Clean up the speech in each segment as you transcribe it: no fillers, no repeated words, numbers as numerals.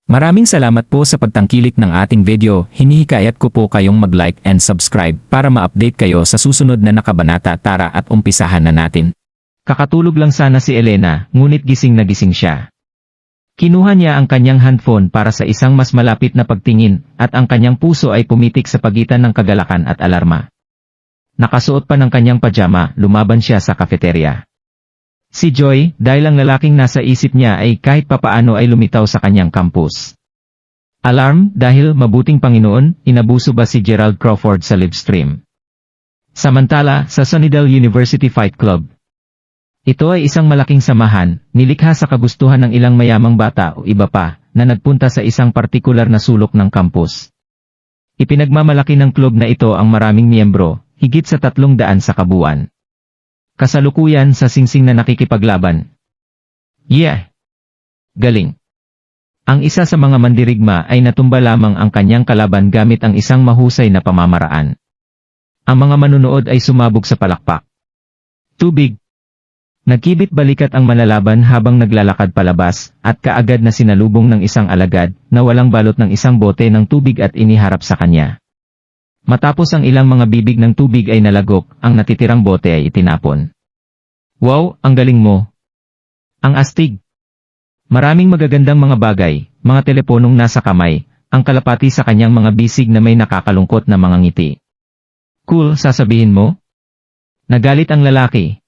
Maraming salamat po sa pagtangkilik ng ating video. Hinihikayat ko po kayong mag-like and subscribe para ma-update kayo sa susunod na nakabanata. Tara at umpisahan na natin. Kakatulog lang sana si Elena, ngunit gising na gising siya. Kinuha niya ang kanyang handphone para sa isang mas malapit na pagtingin, at ang kanyang puso ay pumitik sa pagitan ng kagalakan at alarma. Nakasuot pa ng kanyang pajama, lumaban siya sa kafeterya. Si Joy, dahil ang lalaking nasa isip niya ay kahit papaano ay lumitaw sa kanyang campus. Alarm, dahil mabuting Panginoon, inabuso ba si Gerald Crawford sa livestream? Samantala, sa Sunnydale University Fight Club. Ito ay isang malaking samahan, nilikha sa kagustuhan ng ilang mayamang bata o iba pa, na nagpunta sa isang partikular na sulok ng campus. Ipinagmamalaki ng club na ito ang maraming miyembro, higit sa 300 sa kabuuan. Kasalukuyan sa singsing na nakikipaglaban. Yeah! Galing! Ang isa sa mga mandirigma ay natumba lamang ang kanyang kalaban gamit ang isang mahusay na pamamaraan. Ang mga manunood ay sumabog sa palakpak. Tubig! Nagkibit balikat ang manlalaban habang naglalakad palabas, at kaagad na sinalubong ng isang alagad, na walang balot ng isang bote ng tubig at iniharap sa kanya. Matapos ang ilang mga bibig ng tubig ay nalagok, ang natitirang bote ay itinapon. Wow, ang galing mo! Ang astig! Maraming magagandang mga bagay, mga teleponong nasa kamay, ang kalapati sa kanyang mga bisig na may nakakalungkot na mga ngiti. Cool, sasabihin mo? Nagalit ang lalaki.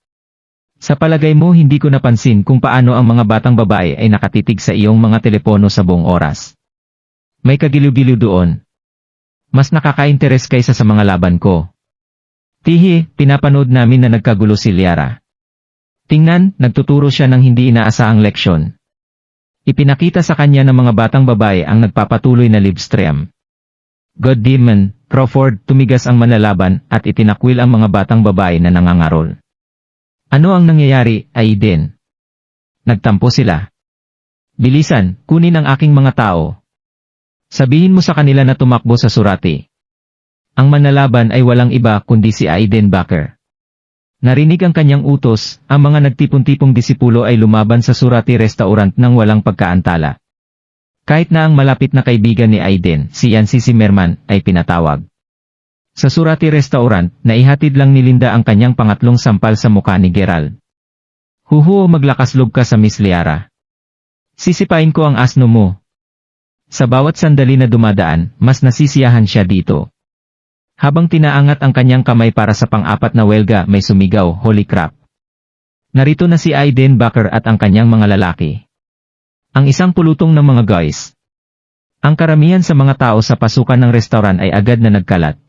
Sa palagay mo hindi ko napansin kung paano ang mga batang babae ay nakatitig sa iyong mga telepono sa buong oras. May kagiliw-giliw doon. Mas nakaka-interes kaysa sa mga laban ko. Tihi, pinapanood namin na nagkagulo si Liara. Tingnan, nagtuturo siya ng hindi inaasahang leksyon. Ipinakita sa kanya ng mga batang babae ang nagpapatuloy na livestream. God Demon, Crawford, tumigas ang manlalaban at itinakwil ang mga batang babae na nangangarol. Ano ang nangyayari, Aiden? Nagtampo sila. Bilisan, kunin ang aking mga tao. Sabihin mo sa kanila na tumakbo sa Surati. Ang manlalaban ay walang iba kundi si Aiden Baker. Narinig ang kanyang utos, ang mga nagtipon-tipong disipulo ay lumaban sa Surati Restaurant nang walang pagkaantala. Kahit na ang malapit na kaibigan ni Aiden, si Yancy Zimmerman, ay pinatawag. Sa Surati Restaurant, naihatid lang ni Linda ang kanyang pangatlong sampal sa mukha ni Gerald. Huhu, maglakas loob ka sa Miss Liara. Sisipain ko ang asno mo. Sa bawat sandali na dumadaan, mas nasisiyahan siya dito. Habang tinaangat ang kanyang kamay para sa pang-apat na welga, may sumigaw, holy crap. Narito na si Aiden Baker at ang kanyang mga lalaki. Ang isang pulutong ng mga guys. Ang karamihan sa mga tao sa pasukan ng restaurant ay agad na nagkalat.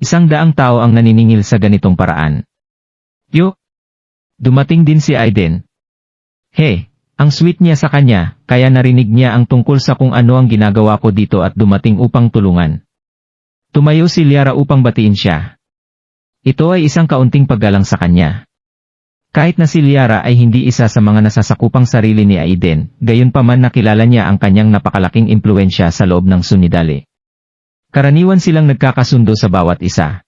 100 tao ang naniningil sa ganitong paraan. Yo! Dumating din si Aiden. Hey! Ang sweet niya sa kanya, kaya narinig niya ang tungkol sa kung ano ang ginagawa ko dito at dumating upang tulungan. Tumayo si Liara upang batiin siya. Ito ay isang kaunting paggalang sa kanya. Kahit na si Liara ay hindi isa sa mga nasasakupang sarili ni Aiden, gayunpaman nakilala niya ang kanyang napakalaking impluensya sa loob ng Sunnydale. Karaniwan silang nagkakasundo sa bawat isa.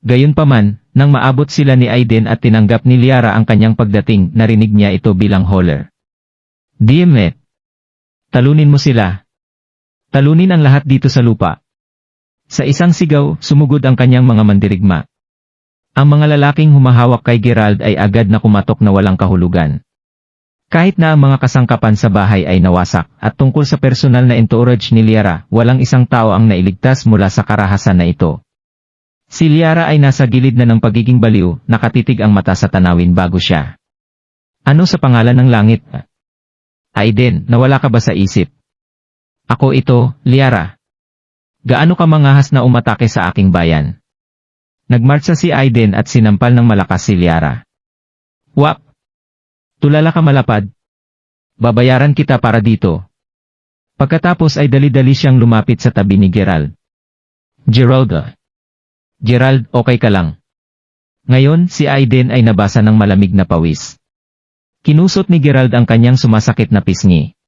Gayunpaman, nang maabot sila ni Aiden at tinanggap ni Liara ang kanyang pagdating, narinig niya ito bilang holler. Diemet. Talunin mo sila. Talunin ang lahat dito sa lupa. Sa isang sigaw, sumugod ang kanyang mga mandirigma. Ang mga lalaking humahawak kay Gerald ay agad na kumatok na walang kahulugan. Kahit na ang mga kasangkapan sa bahay ay nawasak, at tungkol sa personal na entourage ni Liara, walang isang tao ang nailigtas mula sa karahasan na ito. Si Liara ay nasa gilid na ng pagiging baliw, nakatitig ang mata sa tanawin bago siya. Ano sa pangalan ng langit? Aiden, nawala ka ba sa isip? Ako ito, Liara. Gaano ka mangahas na umatake sa aking bayan? Nagmartsa si Aiden at sinampal ng malakas si Liara. Wap! Tulala ka malapad. Babayaran kita para dito. Pagkatapos ay dali-dali siyang lumapit sa tabi ni Gerald. Gerald, okay ka lang? Ngayon, si Aiden ay nabasa ng malamig na pawis. Kinusot ni Gerald ang kanyang sumasakit na pisngi.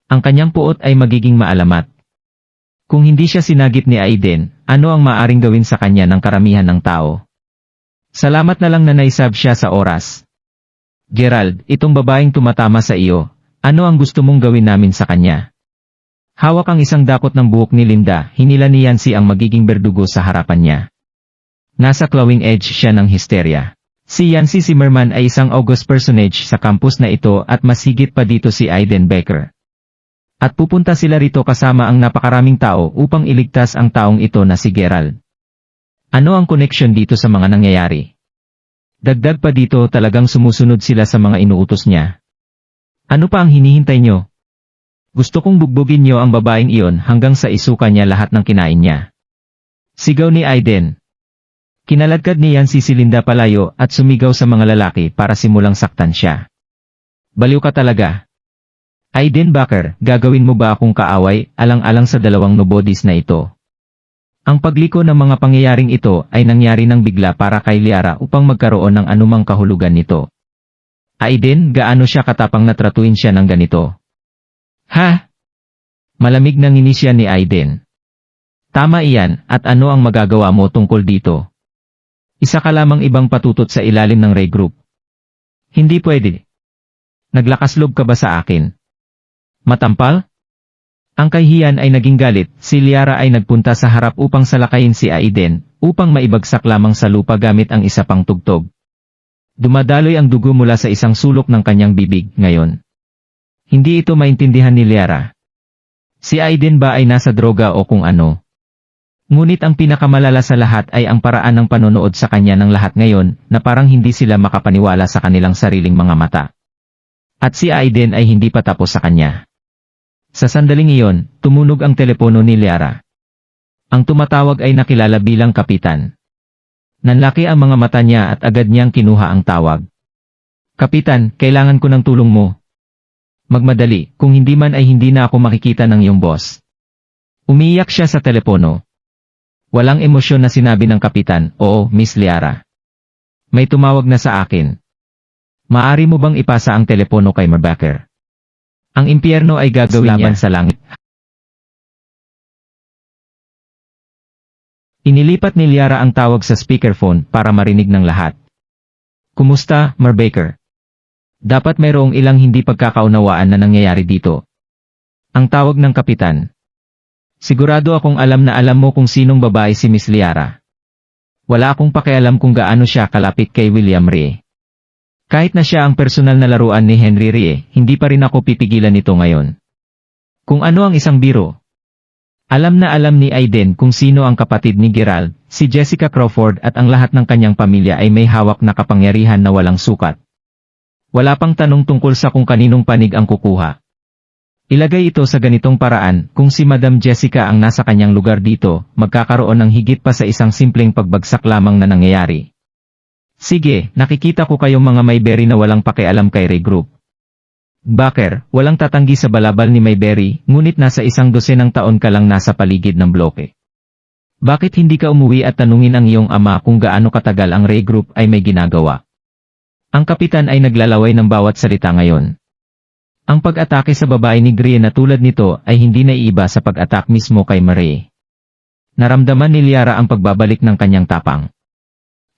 Ang kanyang puot ay magiging maalamat. Kung hindi siya sinagip ni Aiden, ano ang maaring gawin sa kanya ng karamihan ng tao? Salamat na lang na naisab siya sa oras. Gerald, itong babaeng tumatama sa iyo, ano ang gusto mong gawin namin sa kanya? Hawak ang isang dapot ng buhok ni Linda, hinila ni Yancy ang magiging berdugo sa harapan niya. Nasa clawing edge siya ng hysteria. Si Yancy Zimmerman ay isang august personage sa campus na ito at mas higit pa dito si Aiden Becker. At pupunta sila rito kasama ang napakaraming tao upang iligtas ang taong ito na si Gerald. Ano ang connection dito sa mga nangyayari? Dagdag pa dito talagang sumusunod sila sa mga inuutos niya. Ano pa ang hinihintay nyo? Gusto kong bugbugin nyo ang babaeng iyon hanggang sa isuka niya lahat ng kinain niya. Sigaw ni Aiden. Kinaladkad ni Yancy si Linda palayo at sumigaw sa mga lalaki para simulang saktan siya. Baliw ka talaga. Aiden Becker, gagawin mo ba akong kaaway alang-alang sa dalawang nobodies na ito? Ang pagliko ng mga pangyayaring ito ay nangyari ng bigla para kay Liara upang magkaroon ng anumang kahulugan nito. Aiden, gaano siya katapang na tratuin siya ng ganito? Ha? Malamig nang inisya ni Aiden. Tama iyan, at ano ang magagawa mo tungkol dito? Isa ka lamang ibang patutot sa ilalim ng Ray Group. Hindi pwede. Naglakas loob ka ba sa akin? Matampal? Ang kahihiyan ay naging galit, si Liara ay nagpunta sa harap upang salakayin si Aiden, upang maibagsak lamang sa lupa gamit ang isa pang tugtog. Dumadaloy ang dugo mula sa isang sulok ng kanyang bibig, ngayon. Hindi ito maintindihan ni Liara. Si Aiden ba ay nasa droga o kung ano? Ngunit ang pinakamalala sa lahat ay ang paraan ng panonood sa kanya ng lahat ngayon, na parang hindi sila makapaniwala sa kanilang sariling mga mata. At si Aiden ay hindi pa tapos sa kanya. Sa sandaling iyon, tumunog ang telepono ni Liara. Ang tumatawag ay nakilala bilang kapitan. Nanlaki ang mga mata niya at agad niyang kinuha ang tawag. Kapitan, kailangan ko ng tulong mo. Magmadali, kung hindi man ay hindi na ako makikita ng iyong boss. Umiiyak siya sa telepono. Walang emosyon na sinabi ng kapitan, oo, Miss Liara. May tumawag na sa akin. Maari mo bang ipasa ang telepono kay Becker? Ang impyerno ay gagawin niya sa langit. Inilipat ni Liara ang tawag sa speakerphone para marinig ng lahat. Kumusta, Becker? Dapat mayroong ilang hindi pagkakaunawaan na nangyayari dito. Ang tawag ng kapitan. Sigurado akong alam na alam mo kung sinong babae si Miss Liara. Wala akong pakialam kung gaano siya kalapit kay William Rie. Kahit na siya ang personal na laruan ni Henry Rie, hindi pa rin ako pipigilan nito ngayon. Kung ano ang isang biro. Alam na alam ni Aiden kung sino ang kapatid ni Gerald, si Jessica Crawford at ang lahat ng kanyang pamilya ay may hawak na kapangyarihan na walang sukat. Wala pang tanong tungkol sa kung kaninong panig ang kukuha. Ilagay ito sa ganitong paraan, kung si Madam Jessica ang nasa kanyang lugar dito, magkakaroon ng higit pa sa isang simpleng pagbagsak lamang na nangyayari. Sige, nakikita ko kayong mga Mayberry na walang pakialam kay Ray Group. Becker, walang tatanggi sa balabal ni Mayberry, ngunit nasa 100 taon ka lang nasa paligid ng bloke. Bakit hindi ka umuwi at tanungin ang iyong ama kung gaano katagal ang Ray Group ay may ginagawa? Ang kapitan ay naglalaway ng bawat salita ngayon. Ang pag-atake sa babae ni Grie na tulad nito ay hindi naiiba sa pag-attack mismo kay Marie. Naramdaman ni Liara ang pagbabalik ng kanyang tapang.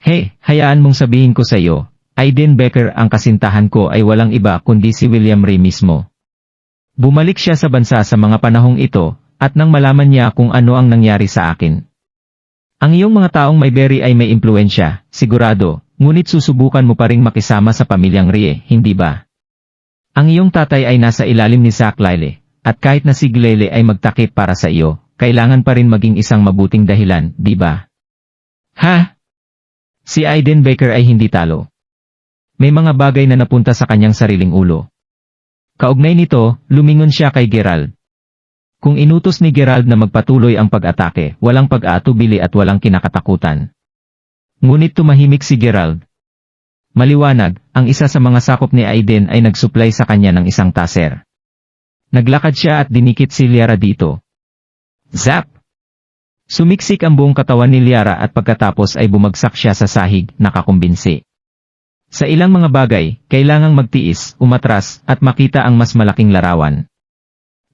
Hey, hayaan mong sabihin ko sa iyo, Aiden Becker, ang kasintahan ko ay walang iba kundi si William Rie mismo. Bumalik siya sa bansa sa mga panahong ito, at nang malaman niya kung ano ang nangyari sa akin. Ang iyong mga taong Mayberry ay may impluensya, sigurado, ngunit susubukan mo pa ring makisama sa pamilyang Rie, hindi ba? Ang iyong tatay ay nasa ilalim ni Zach Lyle, at kahit na si Glele ay magtakip para sa iyo, kailangan pa rin maging isang mabuting dahilan, di ba? Ha? Si Aiden Becker ay hindi talo. May mga bagay na napunta sa kanyang sariling ulo. Kaugnay nito, lumingon siya kay Gerald. Kung inutos ni Gerald na magpatuloy ang pag-atake, walang pag-aatubili at walang kinakatakutan. Ngunit tumahimik si Gerald. Maliwanag, ang isa sa mga sakop ni Aiden ay nagsupply sa kanya ng isang taser. Naglakad siya at dinikit si Liara dito. Zap! Sumiksik ang buong katawan ni Liara at pagkatapos ay bumagsak siya sa sahig, nakakumbinsi. Sa ilang mga bagay, kailangang magtiis, umatras, at makita ang mas malaking larawan.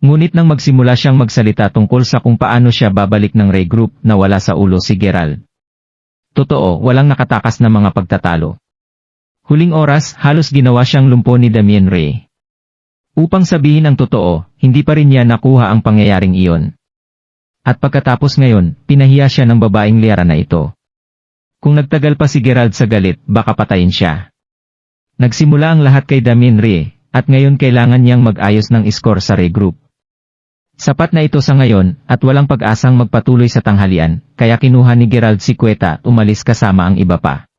Ngunit nang magsimula siyang magsalita tungkol sa kung paano siya babalik ng Ray Group, nawala sa ulo si Gerald. Totoo, walang nakatakas na mga pagtatalo. Huling oras, halos ginawa siyang lumpo ni Damien Ray. Upang sabihin ang totoo, hindi pa rin niya nakuha ang pangyayaring iyon. At pagkatapos ngayon, pinahiya siya ng babaeng Liara na ito. Kung nagtagal pa si Gerald sa galit, baka patayin siya. Nagsimula ang lahat kay Damien Rie, at ngayon kailangan niyang mag-ayos ng score sa Rie Group. Sapat na ito sa ngayon, at walang pag-asang magpatuloy sa tanghalian, kaya kinuha ni Gerald si Queta at umalis kasama ang iba pa.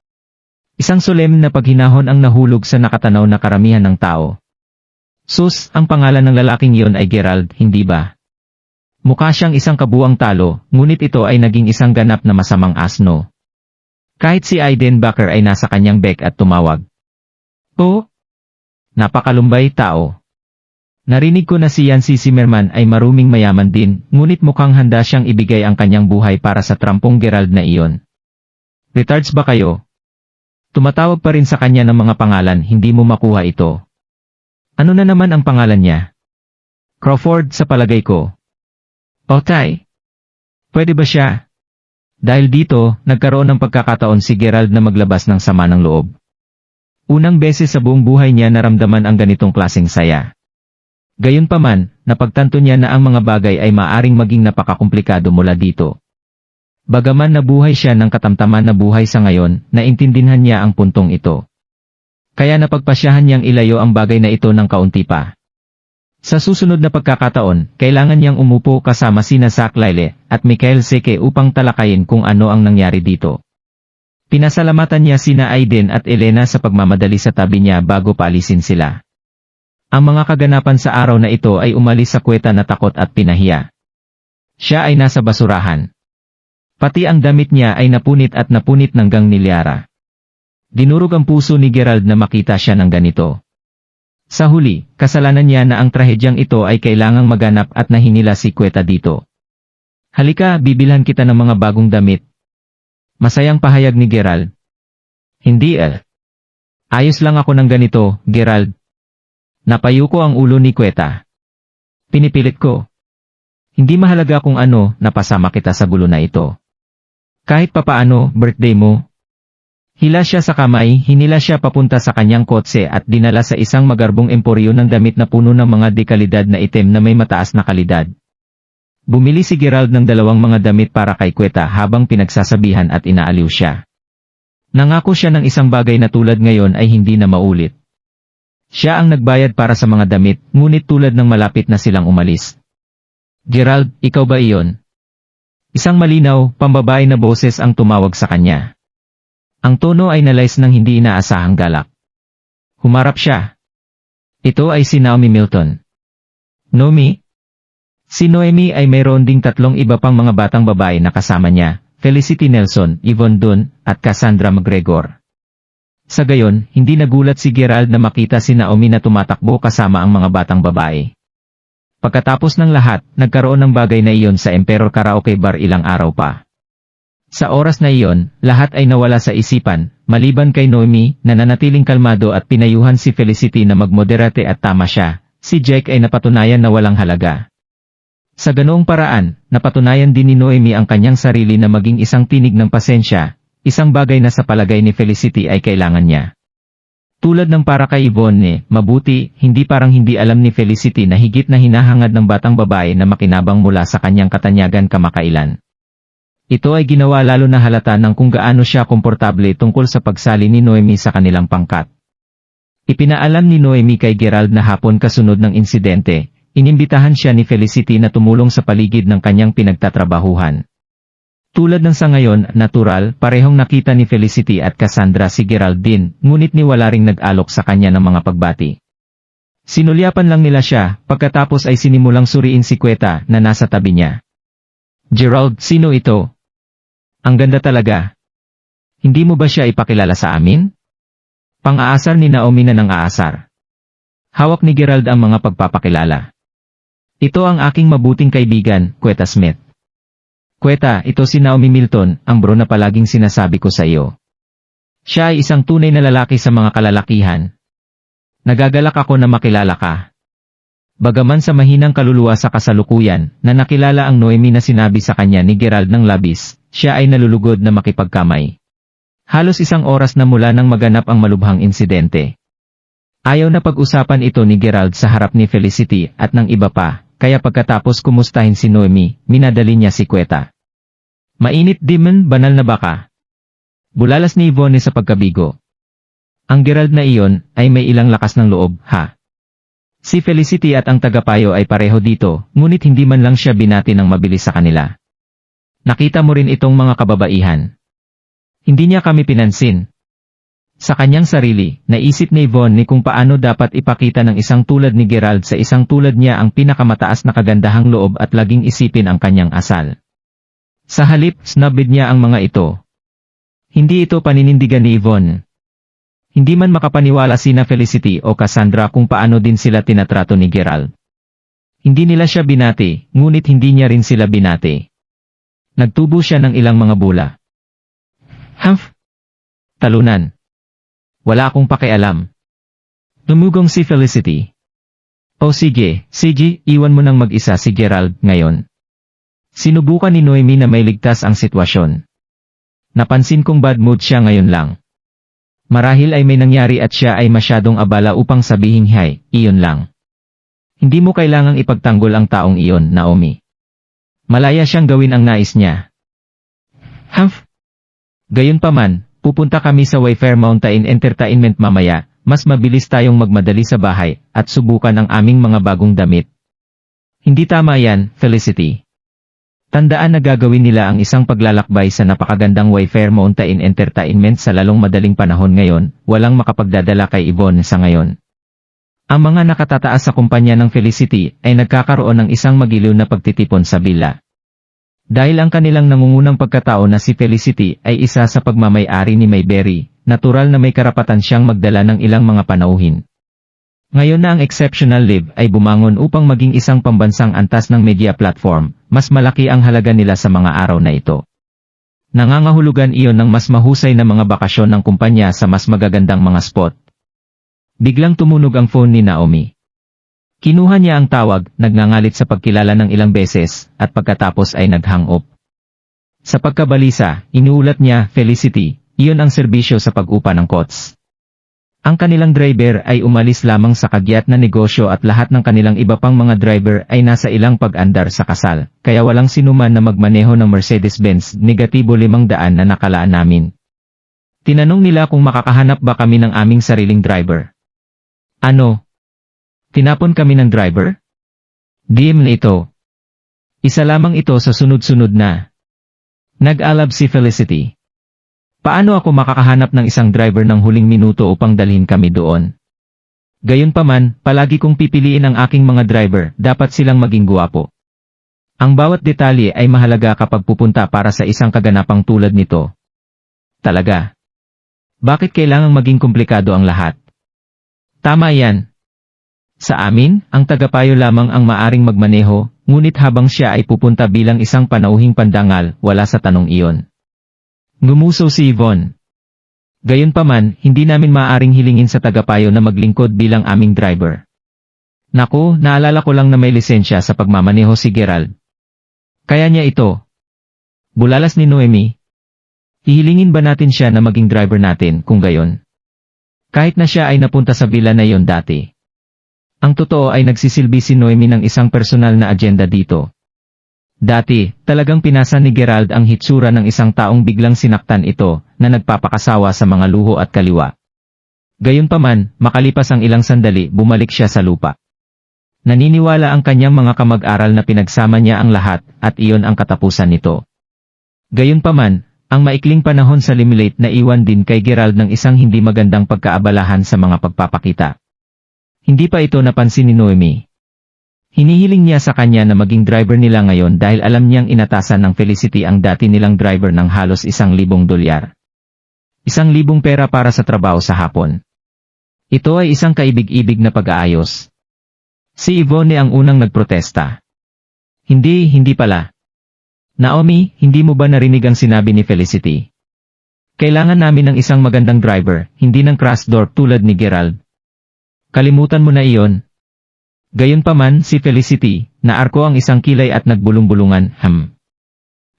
Isang solemn na paghinahon ang nahulog sa nakatanaw na karamihan ng tao. Sus, ang pangalan ng lalaking iyon ay Gerald, hindi ba? Mukha siyang isang kabuang talo, ngunit ito ay naging isang ganap na masamang asno. Kahit si Aiden Baker ay nasa kanyang bek at tumawag. Oh! Napakalumbay tao. Narinig ko na si Yancy Zimmerman ay maruming mayaman din, ngunit mukhang handa siyang ibigay ang kanyang buhay para sa trampong Gerald na iyon. Retards ba kayo? Tumatawag pa rin sa kanya ng mga pangalan, hindi mo makuha ito. Ano na naman ang pangalan niya? Crawford sa palagay ko. Otay. Pwede ba siya? Dahil dito, nagkaroon ng pagkakataon si Gerald na maglabas ng sama ng loob. Unang beses sa buong buhay niya naramdaman ang ganitong klaseng saya. Gayunpaman, napagtanto niya na ang mga bagay ay maaring maging napakakomplikado mula dito. Bagaman nabuhay siya ng katamtaman na buhay sa ngayon, naintindihan niya ang puntong ito. Kaya napagpasyahan niyang ilayo ang bagay na ito ng kaunti pa. Sa susunod na pagkakataon, kailangan niyang umupo kasama sina Zach Lyle at Michael Seke upang talakayin kung ano ang nangyari dito. Pinasalamatan niya sina Aiden at Elena sa pagmamadali sa tabi niya bago paalisin sila. Ang mga kaganapan sa araw na ito ay umalis sa Queta na takot at pinahiya. Siya ay nasa basurahan. Pati ang damit niya ay napunit ng gang ni Liara. Dinurog ang puso ni Gerald na makita siya ng ganito. Sa huli, kasalanan niya na ang trahedyang ito ay kailangang maganap at nahinila si Queta dito. Halika, bibilhan kita ng mga bagong damit. Masayang pahayag ni Gerald. Hindi Ayos lang ako ng ganito, Gerald. Napayo ko ang ulo ni Queta. Pinipilit ko. Hindi mahalaga kung ano, napasama kita sa gulo na ito. Kahit papaano, birthday mo. Hila siya sa kamay, hinila siya papunta sa kanyang kotse at dinala sa isang magarbong emporyo ng damit na puno ng mga dekalidad na itim na may mataas na kalidad. Bumili si Gerald ng dalawang mga damit para kay Queta habang pinagsasabihan at inaaliw siya. Nangako siya ng isang bagay na tulad ngayon ay hindi na maulit. Siya ang nagbayad para sa mga damit, ngunit tulad ng malapit na silang umalis. Gerald, ikaw ba iyon? Isang malinaw, pambabae na boses ang tumawag sa kanya. Ang tono ay nalais ng hindi inaasahang galak. Humarap siya. Ito ay si Naomi Milton. Nomi? Si Noemi ay mayroon ding tatlong iba pang mga batang babae na kasama niya, Felicity Nelson, Yvonne Dunn, at Cassandra McGregor. Sa gayon, hindi nagulat si Gerald na makita si Naomi na tumatakbo kasama ang mga batang babae. Pagkatapos ng lahat, nagkaroon ng bagay na iyon sa Emperor Karaoke Bar ilang araw pa. Sa oras na iyon, lahat ay nawala sa isipan, maliban kay Noemi, na nanatiling kalmado at pinayuhan si Felicity na magmoderate at tama siya. Si Jake ay napatunayan na walang halaga. Sa ganoong paraan, napatunayan din ni Noemi ang kanyang sarili na maging isang tinig ng pasensya, isang bagay na sa palagay ni Felicity ay kailangan niya. Tulad ng para kay Yvonne, mabuti, hindi parang hindi alam ni Felicity na higit na hinahangad ng batang babae na makinabang mula sa kanyang katanyagan kamakailan. Ito ay ginawa lalo na halata ng kung gaano siya komportable tungkol sa pagsali ni Noemi sa kanilang pangkat. Ipinaalam ni Noemi kay Gerald na hapon kasunod ng insidente, inimbitahan siya ni Felicity na tumulong sa paligid ng kanyang pinagtatrabahuhan. Tulad ng sa ngayon, natural, parehong nakita ni Felicity at Cassandra si Gerald din, ngunit niwala ring nag-alok sa kanya ng mga pagbati. Sinulyapan lang nila siya, pagkatapos ay sinimulang suriin si Queta na nasa tabi niya. Gerald, sino ito? Ang ganda talaga. Hindi mo ba siya ipakilala sa amin? Pang-aasar ni Naomi na ng aasar. Hawak ni Gerald ang mga pagpapakilala. Ito ang aking mabuting kaibigan, Queta Smith. Queta, ito si Naomi Milton, ang bro na palaging sinasabi ko sa iyo. Siya ay isang tunay na lalaki sa mga kalalakihan. Nagagalak ako na makilala ka. Bagaman sa mahinang kaluluwa sa kasalukuyan, na nakilala ang Noemi na sinabi sa kanya ni Gerald ng labis, siya ay nalulugod na makipagkamay. Halos isang oras na mula nang maganap ang malubhang insidente. Ayaw na pag-usapan ito ni Gerald sa harap ni Felicity at ng iba pa, kaya pagkatapos kumustahin si Noemi, minadali niya si Queta. Mainit Demon, banal na baka. Bulalas ni Yvonne sa pagkabigo. Ang Gerald na iyon ay may ilang lakas ng loob, ha? Si Felicity at ang tagapayo ay pareho dito, ngunit hindi man lang siya binati ng mabilis sa kanila. Nakita mo rin itong mga kababaihan. Hindi niya kami pinansin. Sa kanyang sarili, naisip ni Yvonne kung paano dapat ipakita ng isang tulad ni Gerald sa isang tulad niya ang pinakamataas na kagandahang loob at laging isipin ang kanyang asal. Sa halip, snubid niya ang mga ito. Hindi ito paninindigan ni Yvonne. Hindi man makapaniwala sina Felicity o Cassandra kung paano din sila tinatrato ni Gerald. Hindi nila siya binati, ngunit hindi niya rin sila binati. Nagtubo siya ng ilang mga bula. Humph! Talunan. Wala akong pakialam. Tumugong si Felicity. O sige, iwan mo nang mag-isa si Gerald ngayon. Sinubukan ni Noemi na may ligtas ang sitwasyon. Napansin kong bad mood siya ngayon lang. Marahil ay may nangyari at siya ay masyadong abala upang sabihin hi, iyon lang. Hindi mo kailangang ipagtanggol ang taong iyon, Naomi. Malaya siyang gawin ang nais niya. Humph! Gayunpaman, pupunta kami sa Wayfair Mountain Entertainment mamaya, mas mabilis tayong magmadali sa bahay, at subukan ang aming mga bagong damit. Hindi tama yan, Felicity. Tandaan na gagawin nila ang isang paglalakbay sa napakagandang Wayfair Mountain Entertainment sa lalong madaling panahon ngayon, walang makapagdadala kay Yvonne sa ngayon. Ang mga nakatataas sa kumpanya ng Felicity ay nagkakaroon ng isang magiliw na pagtitipon sa villa. Dahil ang kanilang nangungunang pagkatao na si Felicity ay isa sa pagmamay-ari ni Mayberry, natural na may karapatan siyang magdala ng ilang mga panauhin. Ngayon na ang exceptional leave ay bumangon upang maging isang pambansang antas ng media platform, mas malaki ang halaga nila sa mga araw na ito. Nangangahulugan iyon ng mas mahusay na mga bakasyon ng kumpanya sa mas magagandang mga spot. Biglang tumunog ang phone ni Naomi. Kinuha niya ang tawag, nagngangalit sa pagkilala ng ilang beses, at pagkatapos ay nag-hang up. Sa pagkabalisa, inuulat niya, Felicity, iyon ang serbisyo sa pag-upa ng kots. Ang kanilang driver ay umalis lamang sa kagyat na negosyo at lahat ng kanilang iba pang mga driver ay nasa ilang pag-andar sa kasal, kaya walang sinuman na magmaneho ng Mercedes-Benz negatibo 500 na nakalaan namin. Tinanong nila kung makakahanap ba kami ng aming sariling driver. Ano? Tinapon kami ng driver? DM na ito. Isa lamang ito sa sunod-sunod na. Nag-alab si Felicity. Paano ako makakahanap ng isang driver ng huling minuto upang dalhin kami doon? Gayunpaman, palagi kong pipiliin ang aking mga driver, dapat silang maging guwapo. Ang bawat detalye ay mahalaga kapag pupunta para sa isang kaganapang tulad nito. Talaga. Bakit kailangang maging komplikado ang lahat? Tama yan. Sa amin, ang tagapayo lamang ang maaring magmaneho, ngunit habang siya ay pupunta bilang isang panauhing pandangal, wala sa tanong iyon. Ngumuso si Yvonne. Gayunpaman, hindi namin maaaring hilingin sa tagapayo na maglingkod bilang aming driver. Naku, naalala ko lang na may lisensya sa pagmamaneho si Gerald. Kaya niya ito. Bulalas ni Noemi. Hihilingin ba natin siya na maging driver natin kung gayon? Kahit na siya ay napunta sa villa na yon dati. Ang totoo ay nagsisilbi si Noemi ng isang personal na agenda dito. Dati, talagang pinasa ni Gerald ang hitsura ng isang taong biglang sinaktan ito, na nagpapakasawa sa mga luho at kaliwa. Gayunpaman, makalipas ang ilang sandali, bumalik siya sa lupa. Naniniwala ang kanyang mga kamag-aral na pinagsama niya ang lahat, at iyon ang katapusan nito. Gayunpaman, ang maikling panahon sa limelight na iwan din kay Gerald ng isang hindi magandang pagkaabalahan sa mga pagpapakita. Hindi pa ito napansin ni Noemi. Hinihiling niya sa kanya na maging driver nila ngayon dahil alam niyang inatasan ng Felicity ang dati nilang driver ng halos $1,000. $1,000 pera para sa trabaho sa hapon. Ito ay isang kaibig-ibig na pag-aayos. Si Yvonne ang unang nagprotesta. Hindi pala. Naomi, hindi mo ba narinig ang sinabi ni Felicity? Kailangan namin ng isang magandang driver, hindi ng crash door tulad ni Gerald. Kalimutan mo na iyon. Gayunpaman, si Felicity, naarko ang isang kilay at nagbulong-bulungan,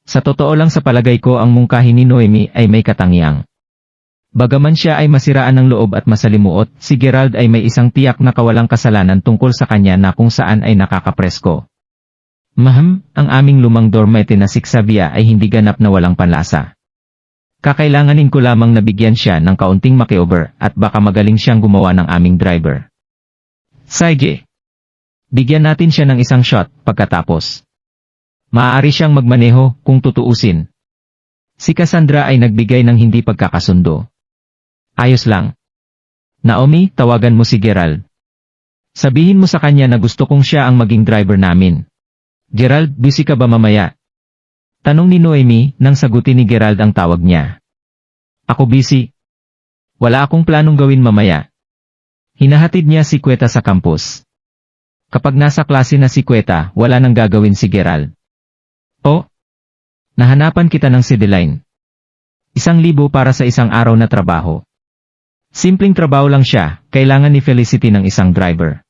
Sa totoo lang sa palagay ko ang mungkahi ni Noemi ay may katangiang. Bagaman siya ay masiraan ng loob at masalimuot, si Gerald ay may isang tiyak na kawalang kasalanan tungkol sa kanya na kung saan ay nakakapresko. Maham, ang aming lumang dormete na si Xavier ay hindi ganap na walang panlasa. Kakailanganin ko lamang nabigyan siya ng kaunting makeover at baka magaling siyang gumawa ng aming driver. Sige. Bigyan natin siya ng isang shot pagkatapos. Maaari siyang magmaneho kung tutuusin. Si Cassandra ay nagbigay ng hindi pagkakasundo. Ayos lang. Naomi, tawagan mo si Gerald. Sabihin mo sa kanya na gusto kong siya ang maging driver namin. Gerald, busy ka ba mamaya? Tanong ni Noemi nang sagutin ni Gerald ang tawag niya. Ako busy. Wala akong planong gawin mamaya. Hinahatid niya si Kweta sa campus. Kapag nasa klase na si Kweta, wala nang gagawin si Gerald. Oh, nahanapan kita ng Sideline. 1,000 para sa isang araw na trabaho. Simpleng trabaho lang siya, kailangan ni Felicity ng isang driver.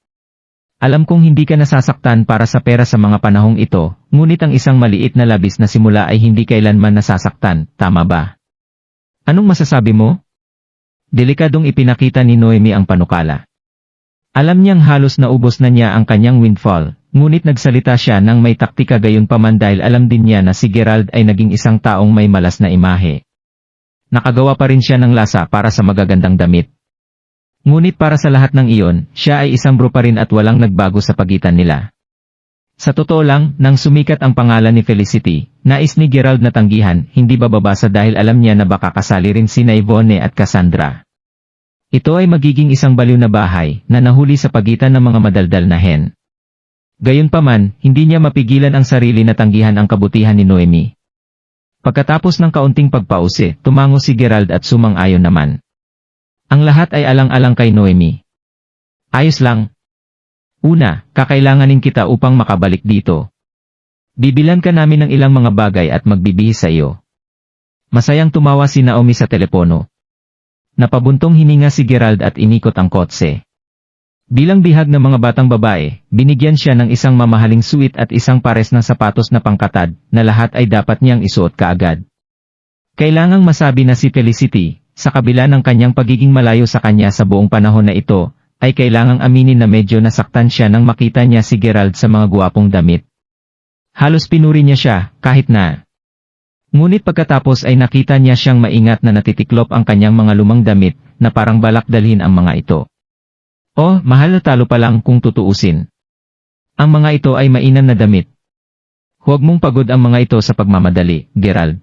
Alam kong hindi ka nasasaktan para sa pera sa mga panahong ito, ngunit ang isang maliit na labis na simula ay hindi kailanman nasasaktan, tama ba? Anong masasabi mo? Delikadong ipinakita ni Noemi ang panukala. Alam niyang halos naubos na niya ang kanyang windfall, ngunit nagsalita siya ng may taktika gayunpaman dahil alam din niya na si Gerald ay naging isang taong may malas na imahe. Nakagawa pa rin siya ng lasa para sa magagandang damit. Ngunit para sa lahat ng iyon, siya ay isang bro pa rin at walang nagbago sa pagitan nila. Sa totoo lang, nang sumikat ang pangalan ni Felicity, nais ni Gerald na tanggihan, hindi bababasa dahil alam niya na baka kasali rin sina Yvonne at Cassandra. Ito ay magiging isang baliw na bahay na nahuli sa pagitan ng mga madaldal na hen. Gayunpaman, hindi niya mapigilan ang sarili na tanggihan ang kabutihan ni Noemi. Pagkatapos ng kaunting pagpause, tumango si Gerald at sumang-ayon naman. Ang lahat ay alang-alang kay Noemi. Ayos lang. Una, kakailanganin kita upang makabalik dito. Bibilan ka namin ng ilang mga bagay at magbibihis sa iyo. Masayang tumawa si Naomi sa telepono. Napabuntong hininga si Gerald at inikot ang kotse. Bilang bihag ng mga batang babae, binigyan siya ng isang mamahaling suit at isang pares ng sapatos na pangkatad, na lahat ay dapat niyang isuot kaagad. Kailangang masabi na si Felicity, sa kabila ng kanyang pagiging malayo sa kanya sa buong panahon na ito, ay kailangang aminin na medyo nasaktan siya nang makita niya si Gerald sa mga guwapong damit. Halos pinuri niya siya, kahit na. Ngunit pagkatapos ay nakita niya siyang maingat na natitiklop ang kanyang mga lumang damit, na parang balak dalhin ang mga ito. Oh, mahal na talo pa lang kung tutuusin. Ang mga ito ay mainam na damit. Huwag mong pagod ang mga ito sa pagmamadali, Gerald.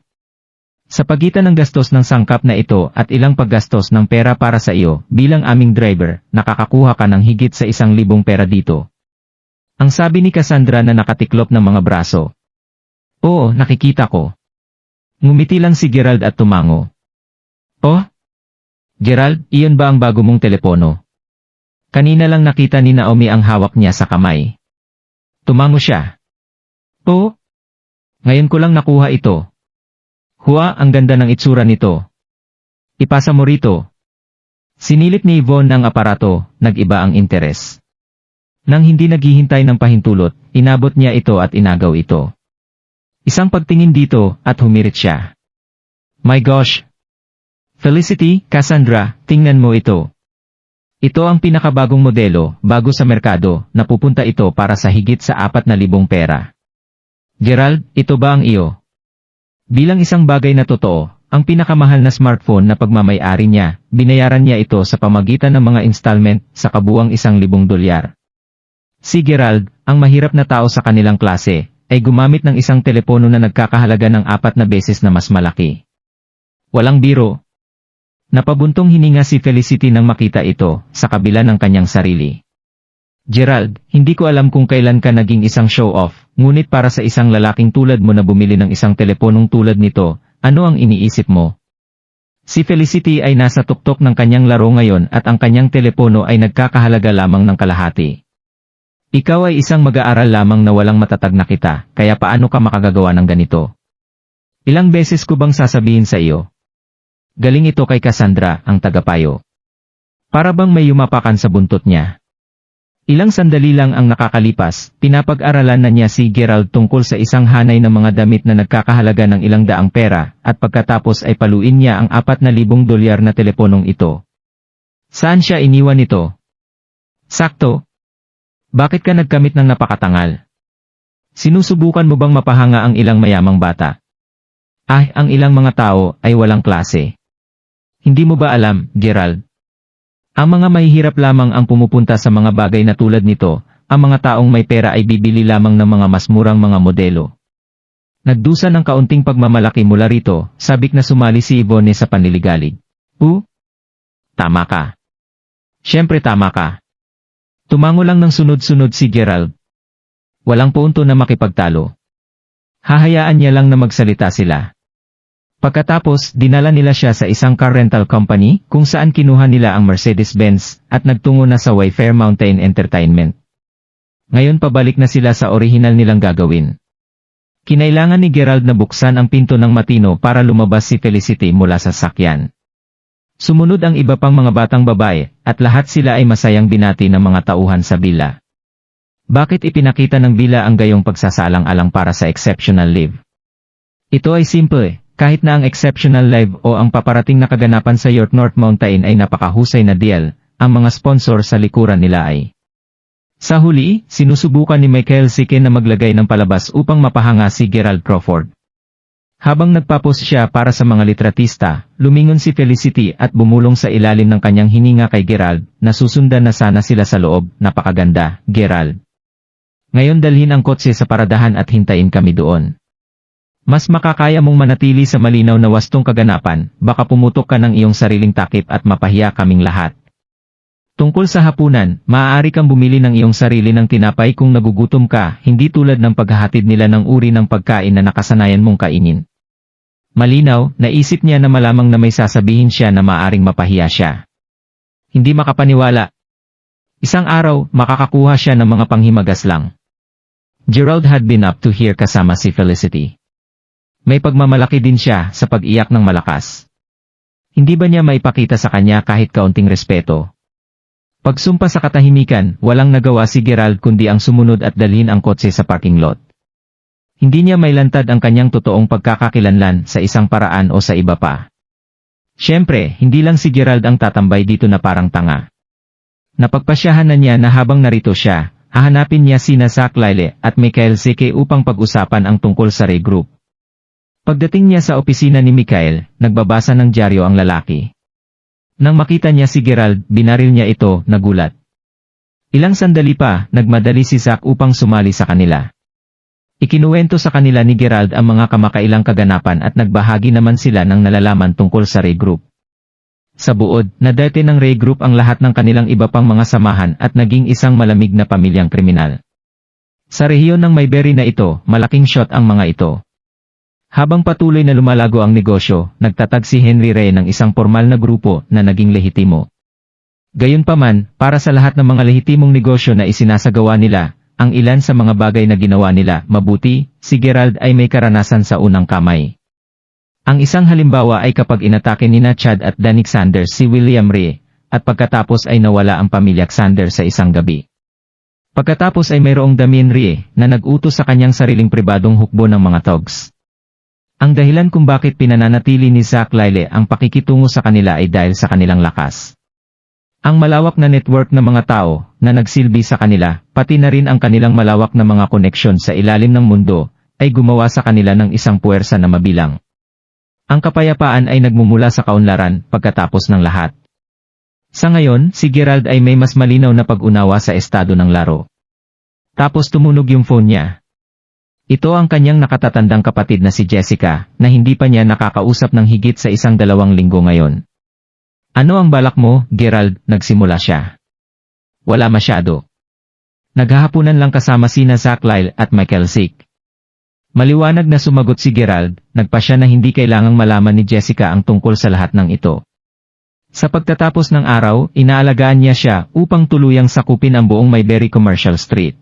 Sa pagitan ng gastos ng sangkap na ito at ilang paggastos ng pera para sa iyo, bilang aming driver, nakakakuha ka ng higit sa 1,000 pera dito. Ang sabi ni Cassandra na nakatiklop ng mga braso. Oo, nakikita ko. Ngumiti lang si Gerald at tumango. Oh? Gerald, iyon ba ang bago mong telepono? Kanina lang nakita ni Naomi ang hawak niya sa kamay. Tumango siya. Oo? Ngayon ko lang nakuha ito. Hua, ang ganda ng itsura nito. Ipasa mo rito. Sinilip ni Yvonne ang aparato, nag-iba ang interes. Nang hindi naghihintay ng pahintulot, inabot niya ito at inagaw ito. Isang pagtingin dito, at humirit siya. My gosh! Felicity, Cassandra, tingnan mo ito. Ito ang pinakabagong modelo, bago sa merkado, napupunta ito para sa higit sa 4,000 pera. Gerald, ito ba ang iyo? Bilang isang bagay na totoo, ang pinakamahal na smartphone na pagmamay-ari niya, binayaran niya ito sa pamagitan ng mga installment sa kabuuang 1,000 dolyar. Si Gerald, ang mahirap na tao sa kanilang klase, ay gumamit ng isang telepono na nagkakahalaga ng 4 na beses na mas malaki. Walang biro. Napabuntong hininga si Felicity nang makita ito, sa kabila ng kanyang sarili. Gerald, hindi ko alam kung kailan ka naging isang show-off, ngunit para sa isang lalaking tulad mo na bumili ng isang teleponong tulad nito, ano ang iniisip mo? Si Felicity ay nasa tuktok ng kanyang laro ngayon at ang kanyang telepono ay nagkakahalaga lamang ng kalahati. Ikaw ay isang mag-aaral lamang na walang matatag na kita, kaya paano ka makagagawa ng ganito? Ilang beses ko bang sasabihin sa iyo? Galing ito kay Cassandra, ang tagapayo. Para bang may yumapakan sa buntot niya. Ilang sandali lang ang nakakalipas, pinapag-aralan na niya si Gerald tungkol sa isang hanay ng mga damit na nagkakahalaga ng ilang daang pera, at pagkatapos ay paluin niya ang $4,000 na teleponong ito. Saan siya iniwan ito? Sakto. Bakit ka nagkamit ng napakatangal? Sinusubukan mo bang mapahanga ang ilang mayamang bata? Ang ilang mga tao ay walang klase. Hindi mo ba alam, Gerald? Ang mga mahihirap lamang ang pumupunta sa mga bagay na tulad nito, ang mga taong may pera ay bibili lamang ng mga mas murang mga modelo. Nagdusa ng kaunting pagmamalaki mula rito, sabik na sumali si Yvonne sa panliligalig. Tama ka. Siyempre tama ka. Tumango lang ng sunod-sunod si Gerald. Walang punto na makipagtalo. Hahayaan niya lang na magsalita sila. Pagkatapos, dinala nila siya sa isang car rental company, kung saan kinuha nila ang Mercedes-Benz, at nagtungo na sa Wayfair Mountain Entertainment. Ngayon pabalik na sila sa orihinal nilang gagawin. Kinailangan ni Gerald na buksan ang pinto ng matino para lumabas si Felicity mula sa sakyan. Sumunod ang iba pang mga batang babae, at lahat sila ay masayang binati ng mga tauhan sa bila. Bakit ipinakita ng bila ang gayong pagsasalang-alang para sa exceptional leave? Ito ay simple. Kahit na ang exceptional live o ang paparating na kaganapan sa York North Mountain ay napakahusay na deal, ang mga sponsor sa likuran nila ay. Sa huli, sinusubukan ni Michael Sike na maglagay ng palabas upang mapahanga si Gerald Crawford. Habang nagpapos siya para sa mga litratista, lumingon si Felicity at bumulong sa ilalim ng kanyang hininga kay Gerald, na susundan na sana sila sa loob. Napakaganda, Gerald. Ngayon dalhin ang kotse sa paradahan at hintayin kami doon. Mas makakaya mong manatili sa malinaw na wastong kaganapan, baka pumutok ka ng iyong sariling takip at mapahiya kaming lahat. Tungkol sa hapunan, maaari kang bumili ng iyong sarili ng tinapay kung nagugutom ka, hindi tulad ng paghahatid nila ng uri ng pagkain na nakasanayan mong kainin. Malinaw, naisip niya na malamang na may sasabihin siya na maaaring mapahiya siya. Hindi makapaniwala. Isang araw, makakakuha siya ng mga panghimagas lang. Gerald had been up to here kasama si Felicity. May pagmamalaki din siya sa pag-iyak ng malakas. Hindi ba niya maipakita sa kanya kahit kaunting respeto? Pagsumpa sa katahimikan, walang nagawa si Gerald kundi ang sumunod at dalhin ang kotse sa parking lot. Hindi niya mailantad ang kanyang totoong pagkakakilanlan sa isang paraan o sa iba pa. Siyempre, hindi lang si Gerald ang tatambay dito na parang tanga. Napagpasyahan na niya na habang narito siya, hahanapin niya sina Zach Lyle at Michael Sike upang pag-usapan ang tungkol sa Ray Group. Pagdating niya sa opisina ni Michael, nagbabasa ng dyaryo ang lalaki. Nang makita niya si Gerald, binaril niya ito, nagulat. Ilang sandali pa, nagmadali si Zach upang sumali sa kanila. Ikinuwento sa kanila ni Gerald ang mga kamakailang kaganapan at nagbahagi naman sila ng nalalaman tungkol sa Ray Group. Sa buod, nadete ng Ray Group ang lahat ng kanilang iba pang mga samahan at naging isang malamig na pamilyang kriminal. Sa rehiyon ng Mayberry na ito, malaking shot ang mga ito. Habang patuloy na lumalago ang negosyo, nagtatag si Henry Ray ng isang formal na grupo na naging lehitimo. Gayunpaman, para sa lahat ng mga lehitimong negosyo na isinasagawa nila, ang ilan sa mga bagay na ginawa nila mabuti, si Gerald ay may karanasan sa unang kamay. Ang isang halimbawa ay kapag inatake nina Chad at Danik Sanders si William Ray, at pagkatapos ay nawala ang pamilya Sanders sa isang gabi. Pagkatapos ay mayroong Damien Ray na nag-utos sa kanyang sariling pribadong hukbo ng mga thugs. Ang dahilan kung bakit pinananatili ni Zach Lyle ang pakikitungo sa kanila ay dahil sa kanilang lakas. Ang malawak na network ng mga tao na nagsilbi sa kanila, pati na rin ang kanilang malawak na mga koneksyon sa ilalim ng mundo, ay gumawa sa kanila ng isang puwersa na mabilang. Ang kapayapaan ay nagmumula sa kaunlaran pagkatapos ng lahat. Sa ngayon, si Gerald ay may mas malinaw na pag-unawa sa estado ng laro. Tapos tumunog yung phone niya. Ito ang kanyang nakatatandang kapatid na si Jessica, na hindi pa niya nakakausap ng higit sa 1-2 linggo ngayon. Ano ang balak mo, Gerald? Nagsimula siya. Wala masyado. Naghahapunan lang kasama sina Zach Lyle at Michael Sike. Maliwanag na sumagot si Gerald, nagpasya na hindi kailangang malaman ni Jessica ang tungkol sa lahat ng ito. Sa pagtatapos ng araw, inaalagaan niya siya upang tuluyang sakupin ang buong Mayberry Commercial Street.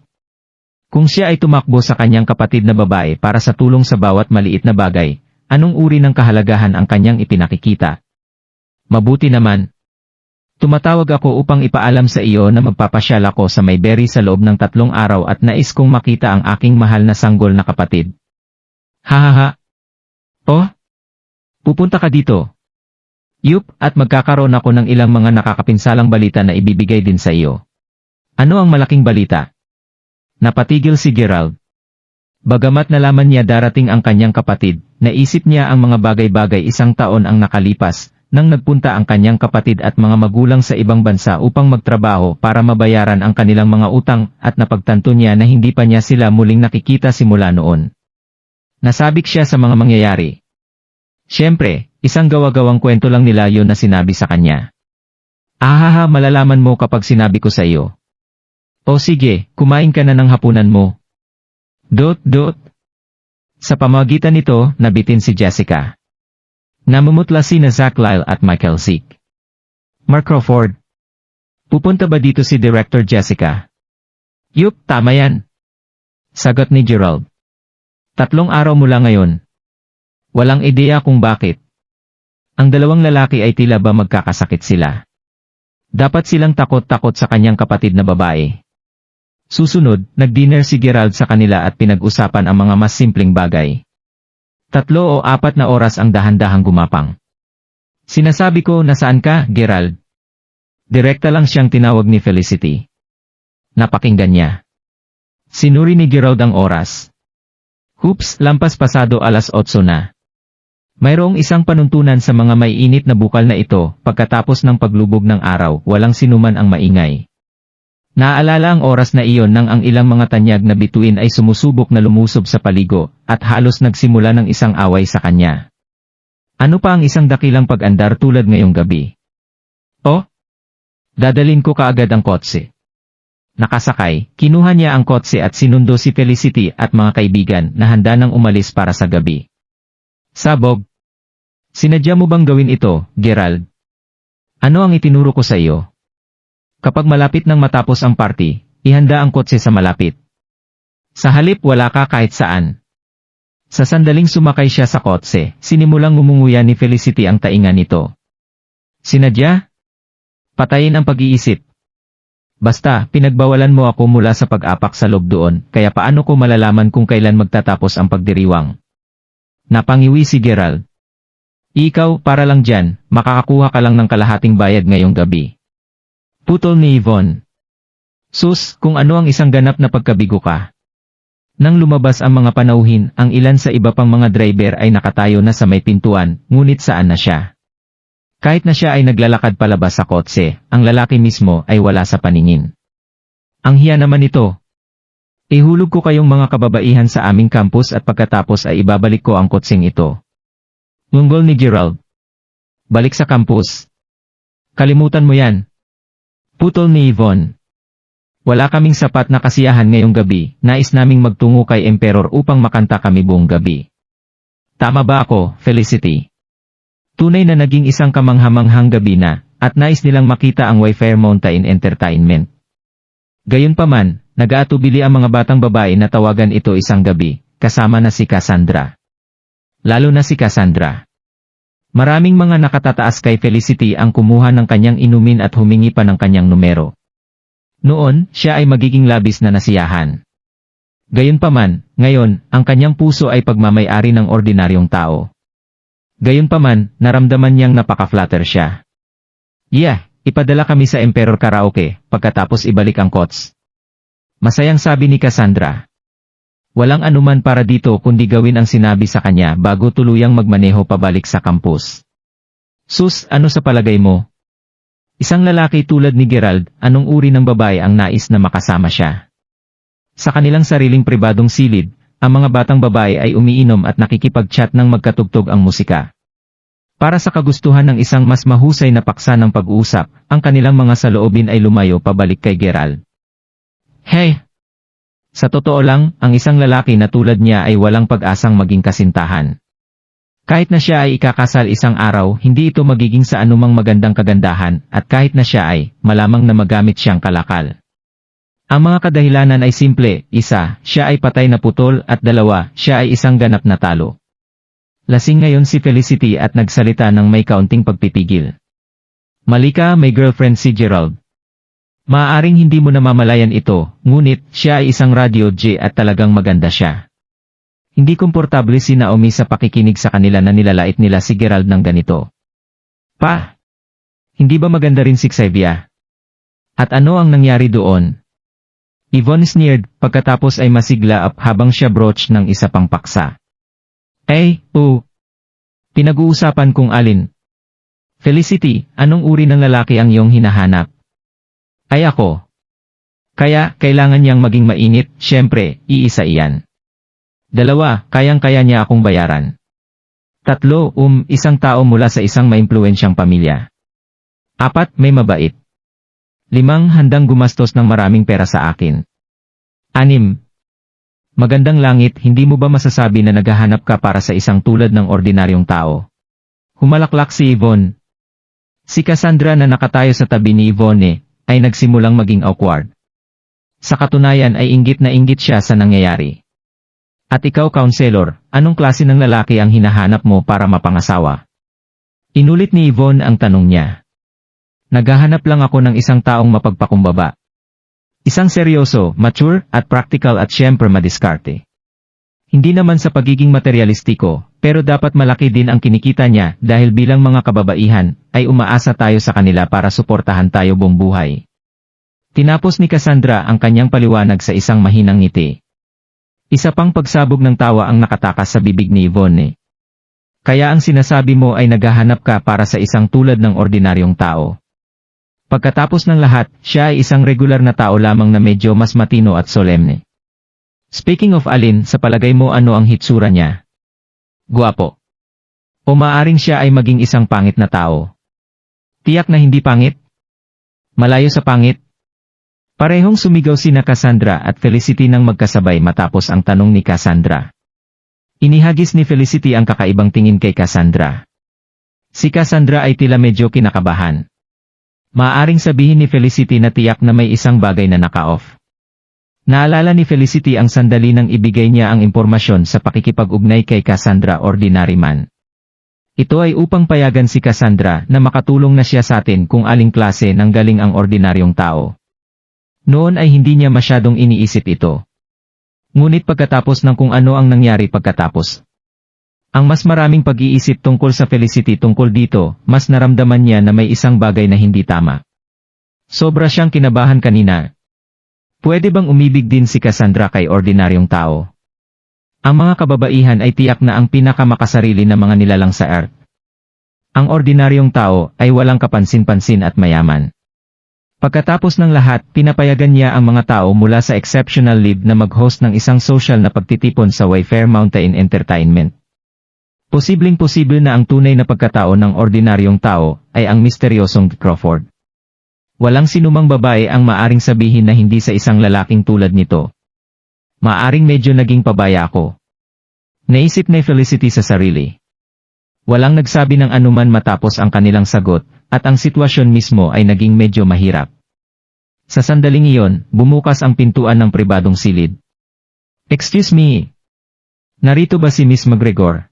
Kung siya ay tumakbo sa kanyang kapatid na babae para sa tulong sa bawat maliit na bagay, anong uri ng kahalagahan ang kanyang ipinakikita? Mabuti naman. Tumatawag ako upang ipaalam sa iyo na magpapasyal ako sa Mayberry sa loob ng 3 araw at nais kong makita ang aking mahal na sanggol na kapatid. Hahaha. Oh? Pupunta ka dito. Yup, at magkakaroon ako ng ilang mga nakakapinsalang balita na ibibigay din sa iyo. Ano ang malaking balita? Napatigil si Gerald. Bagamat nalaman niya darating ang kanyang kapatid, naisip niya ang mga bagay-bagay 1 taon ang nakalipas, nang nagpunta ang kanyang kapatid at mga magulang sa ibang bansa upang magtrabaho para mabayaran ang kanilang mga utang at napagtanto niya na hindi pa niya sila muling nakikita simula noon. Nasabik siya sa mga mangyayari. Siyempre, isang gawa-gawang kwento lang nila yon na sinabi sa kanya. Ahaha, malalaman mo kapag sinabi ko sa iyo. O sige, kumain ka na ng hapunan mo. Dot. Sa pamamagitan nito, nabitin si Jessica. Namumutla sina Zach Lyle at Michael Zeke. Mark Crawford. Pupunta ba dito si Director Jessica? Yup, tama yan. Sagot ni Gerald. 3 araw mula ngayon. Walang ideya kung bakit. Ang 2 lalaki ay tila ba magkakasakit sila. Dapat silang takot-takot sa kanyang kapatid na babae. Susunod, nag-dinner si Gerald sa kanila at pinag-usapan ang mga mas simpleng bagay. 3 o 4 na oras ang dahan-dahang gumapang. Sinasabi ko, nasaan ka, Gerald? Direkta lang siyang tinawag ni Felicity. Napakinggan niya. Sinuri ni Gerald ang oras. Hoops, lampas pasado 8:00 na. Mayroong isang panuntunan sa mga may init na bukal na ito, pagkatapos ng paglubog ng araw, walang sinuman ang maingay. Naaalala ang oras na iyon nang ang ilang mga tanyag na bituin ay sumusubok na lumusob sa paligo, at halos nagsimula ng isang away sa kanya. Ano pa ang isang dakilang pag-andar tulad ngayong gabi? Oh? Dadalin ko kaagad ang kotse. Nakasakay, kinuha niya ang kotse at sinundo si Felicity at mga kaibigan na handa nang umalis para sa gabi. Sabog. Sinadya mo bang gawin ito, Gerald? Ano ang itinuro ko sa iyo? Kapag malapit nang matapos ang party, ihanda ang kotse sa malapit. Sa halip wala ka kahit saan. Sa sandaling sumakay siya sa kotse, sinimulang ngumunguya ni Felicity ang tainga nito. Sinadya? Patayin ang pag-iisip. Basta, pinagbawalan mo ako mula sa pag-apak sa loob doon, kaya paano ko malalaman kung kailan magtatapos ang pagdiriwang? Napangiwi si Gerald. Ikaw, para lang dyan, makakakuha ka lang ng kalahating bayad ngayong gabi. Putol ni Yvonne. Sus, kung ano ang isang ganap na pagkabigo ka. Nang lumabas ang mga panauhin, ang ilan sa iba pang mga driver ay nakatayo na sa may pintuan, ngunit saan na siya? Kahit na siya ay naglalakad palabas sa kotse, ang lalaki mismo ay wala sa paningin. Ang hiya naman ito. Ihulog ko kayong mga kababaihan sa aming campus at pagkatapos ay ibabalik ko ang kotseng ito. Ngunggol ni Gerald. Balik sa campus. Kalimutan mo yan. Putol ni Yvonne. Wala kaming sapat na kasiyahan ngayong gabi, nais naming magtungo kay Emperor upang makanta kami buong gabi. Tama ba ako, Felicity? Tunay na naging isang kamanghamanghang gabi na, at nais nilang makita ang Wayfair Mountain Entertainment. Gayunpaman, nag-aatubili ang mga batang babae na tawagan ito isang gabi, kasama na si Cassandra. Lalo na si Cassandra. Maraming mga nakatataas kay Felicity ang kumuha ng kanyang inumin at humingi pa ng kanyang numero. Noon, siya ay magiging labis na nasiyahan. Gayunpaman, ngayon, ang kanyang puso ay pagmamay-ari ng ordinaryong tao. Gayunpaman, naramdaman niyang napaka-flatter siya. Yeah, ipadala kami sa Emperor Karaoke, pagkatapos ibalik ang kots. Masayang sabi ni Cassandra. Walang anuman para dito kundi gawin ang sinabi sa kanya bago tuluyang magmaneho pabalik sa kampus. Sus, ano sa palagay mo? Isang lalaki tulad ni Gerald, anong uri ng babae ang nais na makasama siya? Sa kanilang sariling pribadong silid, ang mga batang babae ay umiinom at nakikipag-chat ng magkatugtog ang musika. Para sa kagustuhan ng isang mas mahusay na paksa ng pag-uusap, ang kanilang mga saloobin ay lumayo pabalik kay Gerald. Hey! Sa totoo lang, ang isang lalaki na tulad niya ay walang pag-asang maging kasintahan. Kahit na siya ay ikakasal isang araw, hindi ito magiging sa anumang magandang kagandahan, at kahit na siya ay, malamang na magamit siyang kalakal. Ang mga kadahilanan ay simple, 1, siya ay patay na putol, at 2, siya ay isang ganap na talo. Lasing ngayon si Felicity at nagsalita ng may kaunting pagpipigil. Malika, may girlfriend si Gerald. Maaaring hindi mo namamalayan ito, ngunit siya ay isang radio J at talagang maganda siya. Hindi komportable si Naomi sa pakikinig sa kanila na nilalait nila si Gerald ng ganito. Pa! Hindi ba maganda rin si Xavier? At ano ang nangyari doon? Yvonne sneered, pagkatapos ay masigla up habang siya broach ng isa pang paksa. Pinag-uusapan kung alin. Felicity, anong uri ng lalaki ang iyong hinahanap? Ay ako. Kaya, kailangan niyang maging mainit, syempre, iisa iyan. 2, kayang-kaya niya akong bayaran. 3, isang tao mula sa isang maimpluwensyang pamilya. 4, may mabait. 5, handang gumastos ng maraming pera sa akin. 6. Magandang langit, hindi mo ba masasabi na naghahanap ka para sa isang tulad ng ordinaryong tao? Humalaklak si Yvonne. Si Cassandra na nakatayo sa tabi ni Yvonne ay nagsimulang maging awkward. Sa katunayan ay inggit na inggit siya sa nangyayari. At ikaw, counselor, anong klase ng lalaki ang hinahanap mo para mapangasawa? Inulit ni Yvonne ang tanong niya. Naghahanap lang ako ng isang taong mapagpakumbaba. Isang seryoso, mature, at practical at siyempre madiskarte. Hindi naman sa pagiging materialistiko, pero dapat malaki din ang kinikita niya dahil bilang mga kababaihan, ay umaasa tayo sa kanila para suportahan tayo buong buhay. Tinapos ni Cassandra ang kanyang paliwanag sa isang mahinang ngiti. Isa pang pagsabog ng tawa ang nakatakas sa bibig ni Yvonne. Kaya ang sinasabi mo ay naghahanap ka para sa isang tulad ng ordinaryong tao. Pagkatapos ng lahat, siya ay isang regular na tao lamang na medyo mas matino at solemne. Speaking of alin, sa palagay mo ano ang hitsura niya? Guwapo. O maaring siya ay maging isang pangit na tao? Tiyak na hindi pangit? Malayo sa pangit? Parehong sumigaw sina Cassandra at Felicity nang magkasabay matapos ang tanong ni Cassandra. Inihagis ni Felicity ang kakaibang tingin kay Cassandra. Si Cassandra ay tila medyo kinakabahan. Maaaring sabihin ni Felicity na tiyak na may isang bagay na naka-off. Naalala ni Felicity ang sandali nang ibigay niya ang impormasyon sa pakikipag-ugnay kay Cassandra Ordinary Man. Ito ay upang payagan si Cassandra na makatulong na siya sa atin kung aling klase ng galing ang ordinaryong tao. Noon ay hindi niya masyadong iniisip ito. Ngunit pagkatapos ng kung ano ang nangyari pagkatapos, ang mas maraming pag-iisip tungkol sa Felicity tungkol dito, mas naramdaman niya na may isang bagay na hindi tama. Sobra siyang kinabahan kanina. Pwede bang umibig din si Cassandra kay ordinaryong tao? Ang mga kababaihan ay tiyak na ang pinakamakasarili na mga nilalang sa Earth. Ang ordinaryong tao ay walang kapansin-pansin at mayaman. Pagkatapos ng lahat, pinapayagan niya ang mga tao mula sa Exceptional Leave na mag-host ng isang social na pagtitipon sa Wayfair Mountain Entertainment. Posibleng-posible na ang tunay na pagkatao ng ordinaryong tao ay ang misteryosong Crawford. Walang sinumang babae ang maaring sabihin na hindi sa isang lalaking tulad nito. Maaring medyo naging pabaya ako. Naisip ni Felicity sa sarili. Walang nagsabi ng anuman matapos ang kanilang sagot, at ang sitwasyon mismo ay naging medyo mahirap. Sa sandaling iyon, bumukas ang pintuan ng pribadong silid. Excuse me. Narito ba si Miss McGregor?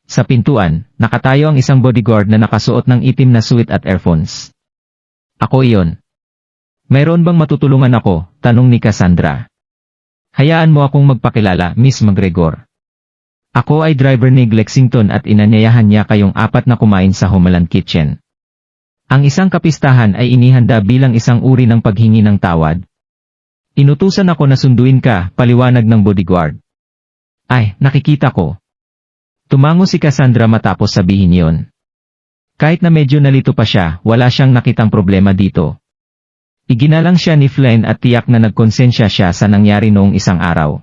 Sa pintuan, nakatayo ang isang bodyguard na nakasuot ng itim na suit at earphones. Ako iyon. Mayroon bang matutulungan ako? Tanong ni Cassandra. Hayaan mo akong magpakilala, Miss McGregor. Ako ay driver ni Lexington at inanyayahan niya kayong 4 na kumain sa Homeland Kitchen. Ang isang kapistahan ay inihanda bilang isang uri ng paghingi ng tawad. Inutusan ako na sunduin ka, paliwanag ng bodyguard. Ay, nakikita ko. Tumango si Cassandra matapos sabihin yon. Kahit na medyo nalito pa siya, wala siyang nakitang problema dito. Iginalang siya ni Flynn at tiyak na nagkonsensya siya sa nangyari noong isang araw.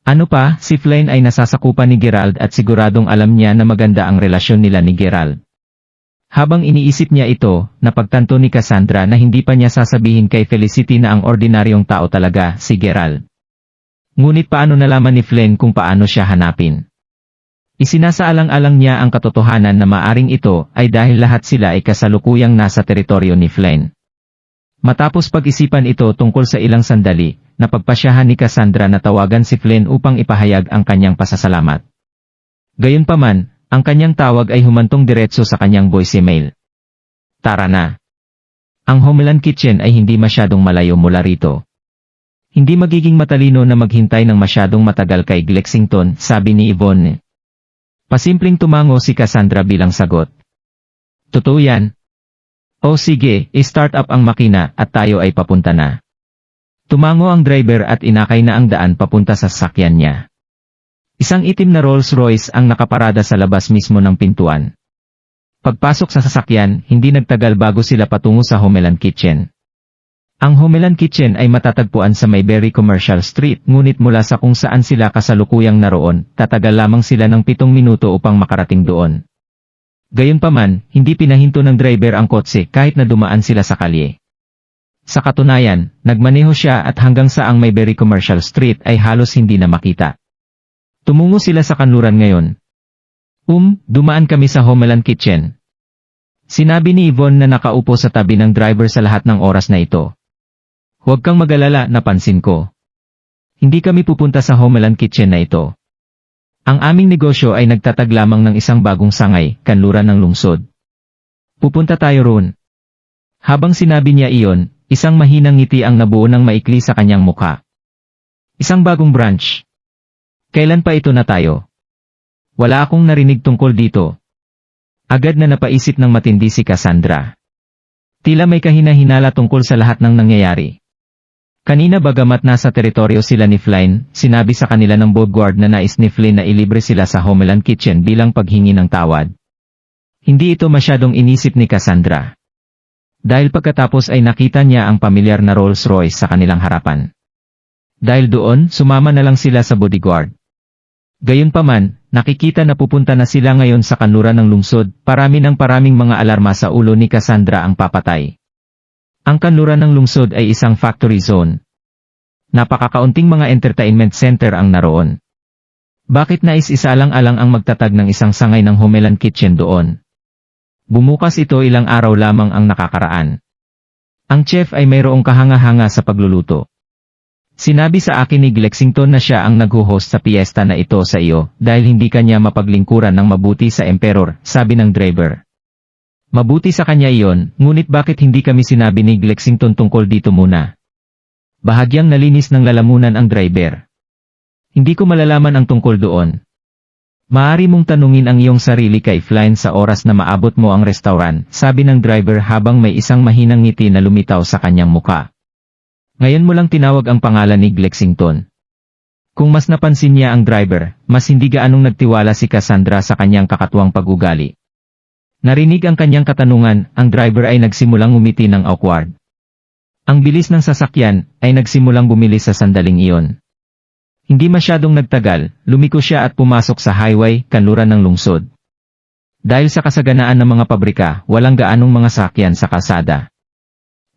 Ano pa, si Flynn ay nasasakupan ni Gerald at siguradong alam niya na maganda ang relasyon nila ni Gerald. Habang iniisip niya ito, napagtanto ni Cassandra na hindi pa niya sasabihin kay Felicity na ang ordinaryong tao talaga, si Gerald. Ngunit paano nalaman ni Flynn kung paano siya hanapin? Isinasaalang-alang niya ang katotohanan na maaring ito ay dahil lahat sila ay kasalukuyang nasa teritoryo ni Flynn. Matapos pag-isipan ito tungkol sa ilang sandali, napagpasyahan ni Cassandra na tawagan si Flynn upang ipahayag ang kanyang pasasalamat. Gayunpaman, ang kanyang tawag ay humantong diretso sa kanyang voicemail. Tara na. Ang Homeland Kitchen ay hindi masyadong malayo mula rito. Hindi magiging matalino na maghintay ng masyadong matagal kay Lexington, sabi ni Yvonne. Pasimpleng tumango si Cassandra bilang sagot. Totoo yan. O sige, i-start up ang makina at tayo ay papunta na. Tumango ang driver at inakay na ang daan papunta sa sasakyan niya. Isang itim na Rolls-Royce ang nakaparada sa labas mismo ng pintuan. Pagpasok sa sasakyan, hindi nagtagal bago sila patungo sa Homeland Kitchen. Ang Homeland Kitchen ay matatagpuan sa Mayberry Commercial Street, ngunit mula sa kung saan sila kasalukuyang naroon, tatagal lamang sila ng 7 minuto upang makarating doon. Gayunpaman, hindi pinahinto ng driver ang kotse kahit na dumaan sila sa kalye. Sa katunayan, nagmaneho siya at hanggang sa ang Mayberry Commercial Street ay halos hindi na makita. Tumungo sila sa kanluran ngayon. Dumaan kami sa Homeland Kitchen. Sinabi ni Yvonne na nakaupo sa tabi ng driver sa lahat ng oras na ito. Huwag kang mag-alala, napansin ko. Hindi kami pupunta sa Homeland Kitchen na ito. Ang aming negosyo ay nagtatag lamang ng isang bagong sangay, kanluran ng lungsod. Pupunta tayo roon. Habang sinabi niya iyon, isang mahinang ngiti ang nabuo ng maikli sa kanyang mukha. Isang bagong branch. Kailan pa ito na tayo? Wala akong narinig tungkol dito. Agad na napaisip ng matindi si Cassandra. Tila may kahina-hinala tungkol sa lahat ng nangyayari. Kanina bagamat nasa teritoryo sila ni Flynn, sinabi sa kanila ng bodyguard na nais ni Flynn na ilibre sila sa Homeland Kitchen bilang paghingi ng tawad. Hindi ito masyadong inisip ni Cassandra. Dahil pagkatapos ay nakita niya ang pamilyar na Rolls-Royce sa kanilang harapan. Dahil doon, sumama na lang sila sa bodyguard. Gayunpaman, nakikita na pupunta na sila ngayon sa kanluran ng lungsod, parami ng paraming mga alarma sa ulo ni Cassandra ang papatay. Ang kanluran ng lungsod ay isang factory zone. Napakakaunting mga entertainment center ang naroon. Bakit nais isalang-alang ang magtatag ng isang sangay ng Homeland Kitchen doon? Bumukas ito ilang araw lamang ang nakakaraan. Ang chef ay mayroong kahanga-hanga sa pagluluto. Sinabi sa akin ni Lexington na siya ang nag-host sa piyesta na ito sa iyo dahil hindi kanya mapaglingkuran ng mabuti sa emperor, sabi ng driver. Mabuti sa kanya iyon, ngunit bakit hindi kami sinabi ni Lexington tungkol dito muna? Bahagyang nalinis ng lalamunan ang driver. Hindi ko malalaman ang tungkol doon. Maaari mong tanungin ang iyong sarili kay Flynn sa oras na maabot mo ang restaurant, sabi ng driver habang may isang mahinang ngiti na lumitaw sa kanyang muka. Ngayon mo lang tinawag ang pangalan ni Lexington. Kung mas napansin niya ang driver, mas hindi gaanong nagtiwala si Cassandra sa kanyang kakatuwang pag-ugali. Narinig ang kanyang katanungan, ang driver ay nagsimulang umiti ng awkward. Ang bilis ng sasakyan ay nagsimulang bumilis sa sandaling iyon. Hindi masyadong nagtagal, lumiko siya at pumasok sa highway, kanluran ng lungsod. Dahil sa kasaganaan ng mga pabrika, walang gaanong mga sakyan sa kalsada.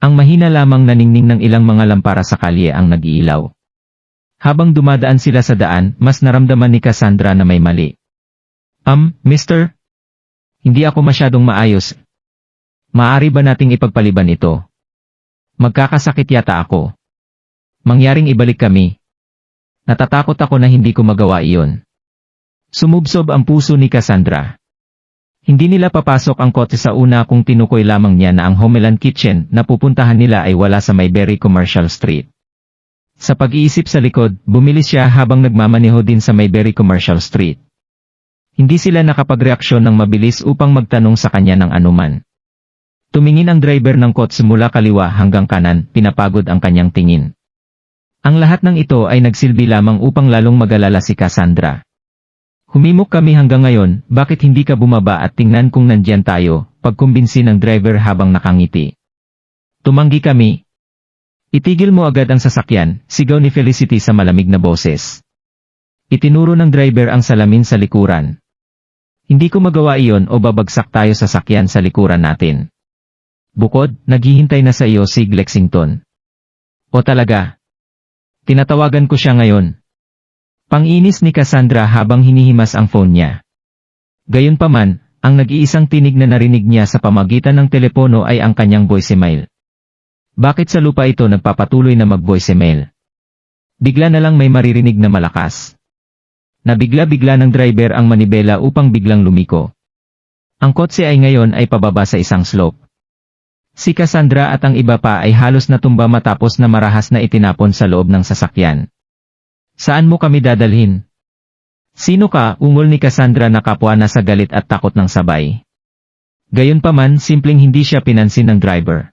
Ang mahina lamang naningning ng ilang mga lampara sa kalye ang nag-iilaw. Habang dumadaan sila sa daan, mas naramdaman ni Cassandra na may mali. Mister? Hindi ako masyadong maayos. Maaari ba nating ipagpaliban ito? Magkakasakit yata ako. Mangyaring ibalik kami. Natatakot ako na hindi ko magawa iyon. Sumubsob ang puso ni Cassandra. Hindi nila papasok ang kotse sa una kung tinukoy lamang niya na ang Homeland Kitchen na pupuntahan nila ay wala sa Mayberry Commercial Street. Sa pag-iisip sa likod, bumilis siya habang nagmamaneho din sa Mayberry Commercial Street. Hindi sila nakapagreaksyon ng mabilis upang magtanong sa kanya ng anuman. Tumingin ang driver ng kotse mula kaliwa hanggang kanan, pinapagod ang kanyang tingin. Ang lahat ng ito ay nagsilbi lamang upang lalong mag-alala si Cassandra. Humimok kami hanggang ngayon, bakit hindi ka bumaba at tingnan kung nandyan tayo, pagkumbinsi ng driver habang nakangiti. Tumanggi kami. Itigil mo agad ang sasakyan, sigaw ni Felicity sa malamig na boses. Itinuro ng driver ang salamin sa likuran. Hindi ko magawa iyon o babagsak tayo sa sasakyan sa likuran natin. Bukod, naghihintay na sa iyo si Lexington. O talaga? Tinatawagan ko siya ngayon. Panginis ni Cassandra habang hinihimas ang phone niya. Gayunpaman, ang nag-iisang tinig na narinig niya sa pamagitan ng telepono ay ang kanyang voicemail. Bakit sa lupa ito nagpapatuloy na mag-voicemail? Bigla na lang may maririnig na malakas. Nabigla-bigla ng driver ang manibela upang biglang lumiko. Ang kotse ay ngayon ay pababa sa isang slope. Si Cassandra at ang iba pa ay halos natumba matapos na marahas na itinapon sa loob ng sasakyan. Saan mo kami dadalhin? Sino ka? Ungol ni Cassandra na kapwa na sa galit at takot ng sabay. Gayunpaman, simpleng hindi siya pinansin ng driver.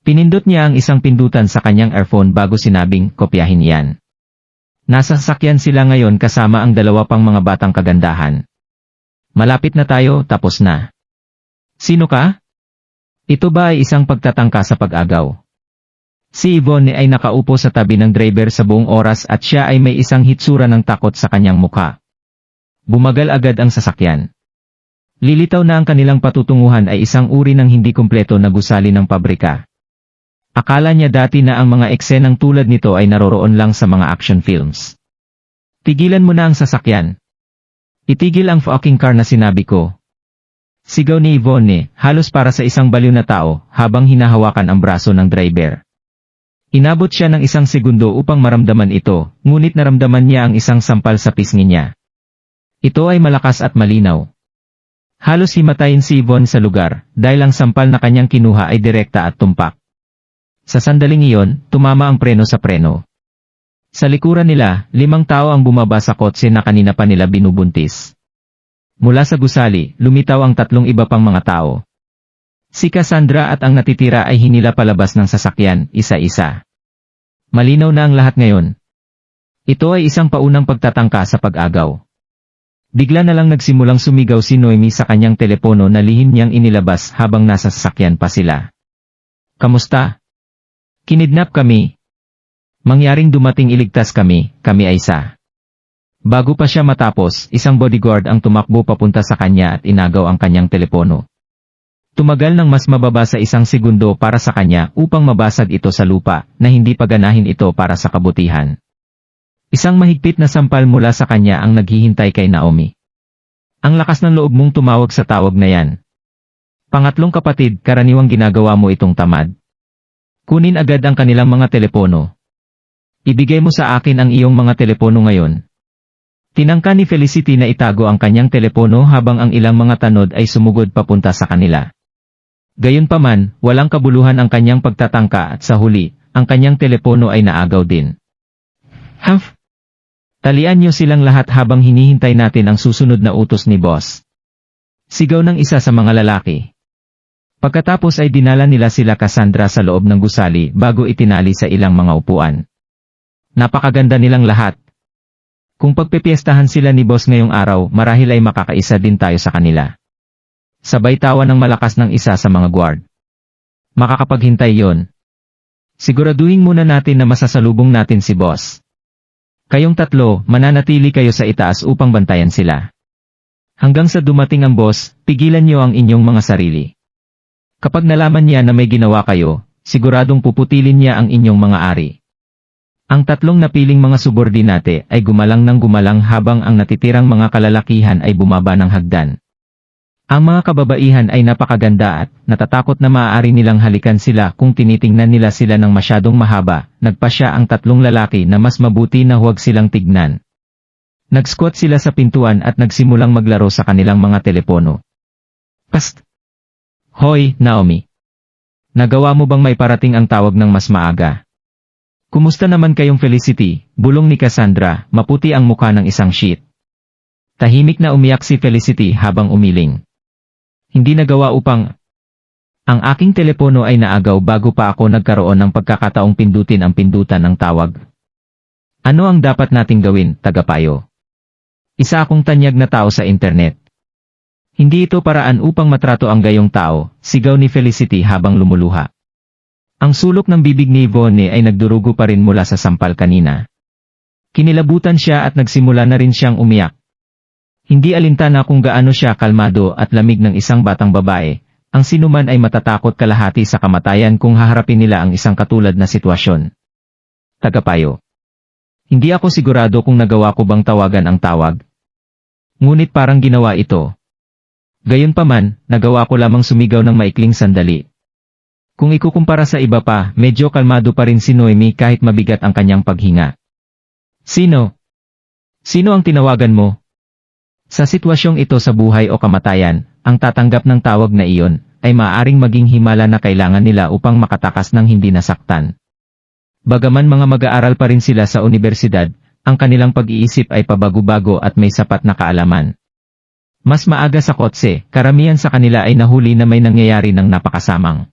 Pinindot niya ang isang pindutan sa kanyang earphone bago sinabing, kopyahin yan. Nasa sasakyan sila ngayon kasama ang dalawa pang mga batang kagandahan. Malapit na tayo, tapos na. Sino ka? Ito ba ay isang pagtatangka sa pag-agaw? Si Yvonne ay nakaupo sa tabi ng driver sa buong oras at siya ay may isang hitsura ng takot sa kanyang mukha. Bumagal agad ang sasakyan. Lilitaw na ang kanilang patutunguhan ay isang uri ng hindi kumpleto na gusali ng pabrika. Akala niya dati na ang mga eksenang tulad nito ay naroroon lang sa mga action films. Tigilan mo na ang sasakyan. Itigil ang fucking car na sinabi ko. Sigaw ni Yvonne, halos para sa isang baliw na tao, habang hinahawakan ang braso ng driver. Inabot siya ng isang segundo upang maramdaman ito, ngunit naramdaman niya ang isang sampal sa pisngi niya. Ito ay malakas at malinaw. Halos himatayin si Yvonne sa lugar, dahil ang sampal na kanyang kinuha ay direkta at tumpak. Sa sandaling iyon, tumama ang preno sa preno. Sa likuran nila, 5 tao ang bumaba sa kotse na kanina pa nila binubuntis. Mula sa gusali, lumitaw ang 3 iba pang mga tao. Si Cassandra at ang natitira ay hinila palabas ng sasakyan, isa-isa. Malinaw na ang lahat ngayon. Ito ay isang paunang pagtatangka sa pag-agaw. Bigla na lang nagsimulang sumigaw si Noemi sa kanyang telepono na lihim niyang inilabas habang nasa sasakyan pa sila. Kamusta? Kinidnap kami. Mangyaring dumating iligtas kami, kami ay isa. Bago pa siya matapos, isang bodyguard ang tumakbo papunta sa kanya at inagaw ang kanyang telepono. Tumagal ng mas mababa sa 1 segundo para sa kanya upang mabasag ito sa lupa na hindi paganahin ito para sa kabutihan. Isang mahigpit na sampal mula sa kanya ang naghihintay kay Naomi. Ang lakas ng loob mong tumawag sa tawag na yan. Pangatlong kapatid, karaniwang ginagawa mo itong tamad. Kunin agad ang kanilang mga telepono. Ibigay mo sa akin ang iyong mga telepono ngayon. Tinangka ni Felicity na itago ang kanyang telepono habang ang ilang mga tanod ay sumugod papunta sa kanila. Gayunpaman, walang kabuluhan ang kanyang pagtatangka at sa huli, ang kanyang telepono ay naagaw din. Humph! Talian niyo silang lahat habang hinihintay natin ang susunod na utos ni boss. Sigaw ng isa sa mga lalaki. Pagkatapos ay dinala nila sila Cassandra sa loob ng gusali bago itinali sa ilang mga upuan. Napakaganda nilang lahat. Kung pagpipiestahan sila ni boss ngayong araw, marahil ay makakaisa din tayo sa kanila. Sabay tawa ng malakas ng isa sa mga guard. Makakapaghintay yon. Siguraduhin muna natin na masasalubong natin si boss. Kayong 3, mananatili kayo sa itaas upang bantayan sila. Hanggang sa dumating ang boss, pigilan niyo ang inyong mga sarili. Kapag nalaman niya na may ginawa kayo, siguradong puputilin niya ang inyong mga ari. Ang 3 napiling mga subordinate ay gumalang ng gumalang habang ang natitirang mga kalalakihan ay bumaba ng hagdan. Ang mga kababaihan ay napakaganda at natatakot na maaari nilang halikan sila kung tinitingnan nila sila ng masyadong mahaba. Nagpasya ang 3 lalaki na mas mabuti na huwag silang tignan. Nag-squat sila sa pintuan at nagsimulang maglaro sa kanilang mga telepono. Psst! Hoy, Naomi! Nagawa mo bang may parating ang tawag ng mas maaga? Kumusta naman kayong Felicity? Bulong ni Cassandra, maputi ang mukha ng isang sheet. Tahimik na umiyak si Felicity habang umiling. Hindi nagawa upang... Ang aking telepono ay naagaw bago pa ako nagkaroon ng pagkakataong pindutin ang pindutan ng tawag. Ano ang dapat nating gawin, tagapayo? Isa akong tanyag na tao sa internet. Hindi ito paraan upang matrato ang gayong tao, sigaw ni Felicity habang lumuluha. Ang sulok ng bibig ni Yvonne ay nagdurugo pa rin mula sa sampal kanina. Kinilabutan siya at nagsimula na rin siyang umiyak. Hindi alintana kung gaano siya kalmado at lamig ng isang batang babae, ang sinuman ay matatakot kalahati sa kamatayan kung haharapin nila ang isang katulad na sitwasyon. Tagapayo. Hindi ako sigurado kung nagawa ko bang tawagan ang tawag. Ngunit parang ginawa ito. Gayunpaman, nagawa ko lamang sumigaw ng maikling sandali. Kung ikukumpara sa iba pa, medyo kalmado pa rin si Noemi kahit mabigat ang kanyang paghinga. Sino? Sino ang tinawagan mo? Sa sitwasyong ito sa buhay o kamatayan, ang tatanggap ng tawag na iyon, ay maaaring maging himala na kailangan nila upang makatakas ng hindi nasaktan. Bagaman mga mag-aaral pa rin sila sa unibersidad, ang kanilang pag-iisip ay pabago-bago at may sapat na kaalaman. Mas maaga sa kotse, karamihan sa kanila ay nahuli na may nangyayari ng napakasamang.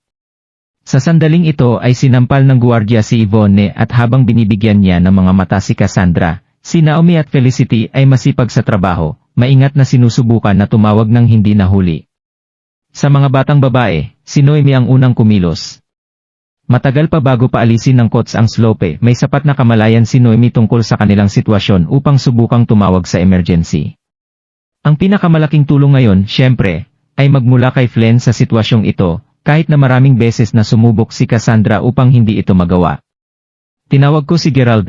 Sa sandaling ito ay sinampal ng guwardiya si Yvonne at habang binibigyan niya ng mga mata si Cassandra, si Naomi at Felicity ay masipag sa trabaho, maingat na sinusubukan na tumawag ng hindi nahuli. Sa mga batang babae, si Noemi ang unang kumilos. Matagal pa bago paalisin ng coach ang slope, may sapat na kamalayan si Noemi tungkol sa kanilang sitwasyon upang subukang tumawag sa emergency. Ang pinakamalaking tulong ngayon, syempre, ay magmula kay Flynn sa sitwasyong ito, kahit na maraming beses na sumubok si Cassandra upang hindi ito magawa. Tinawag ko si Gerald.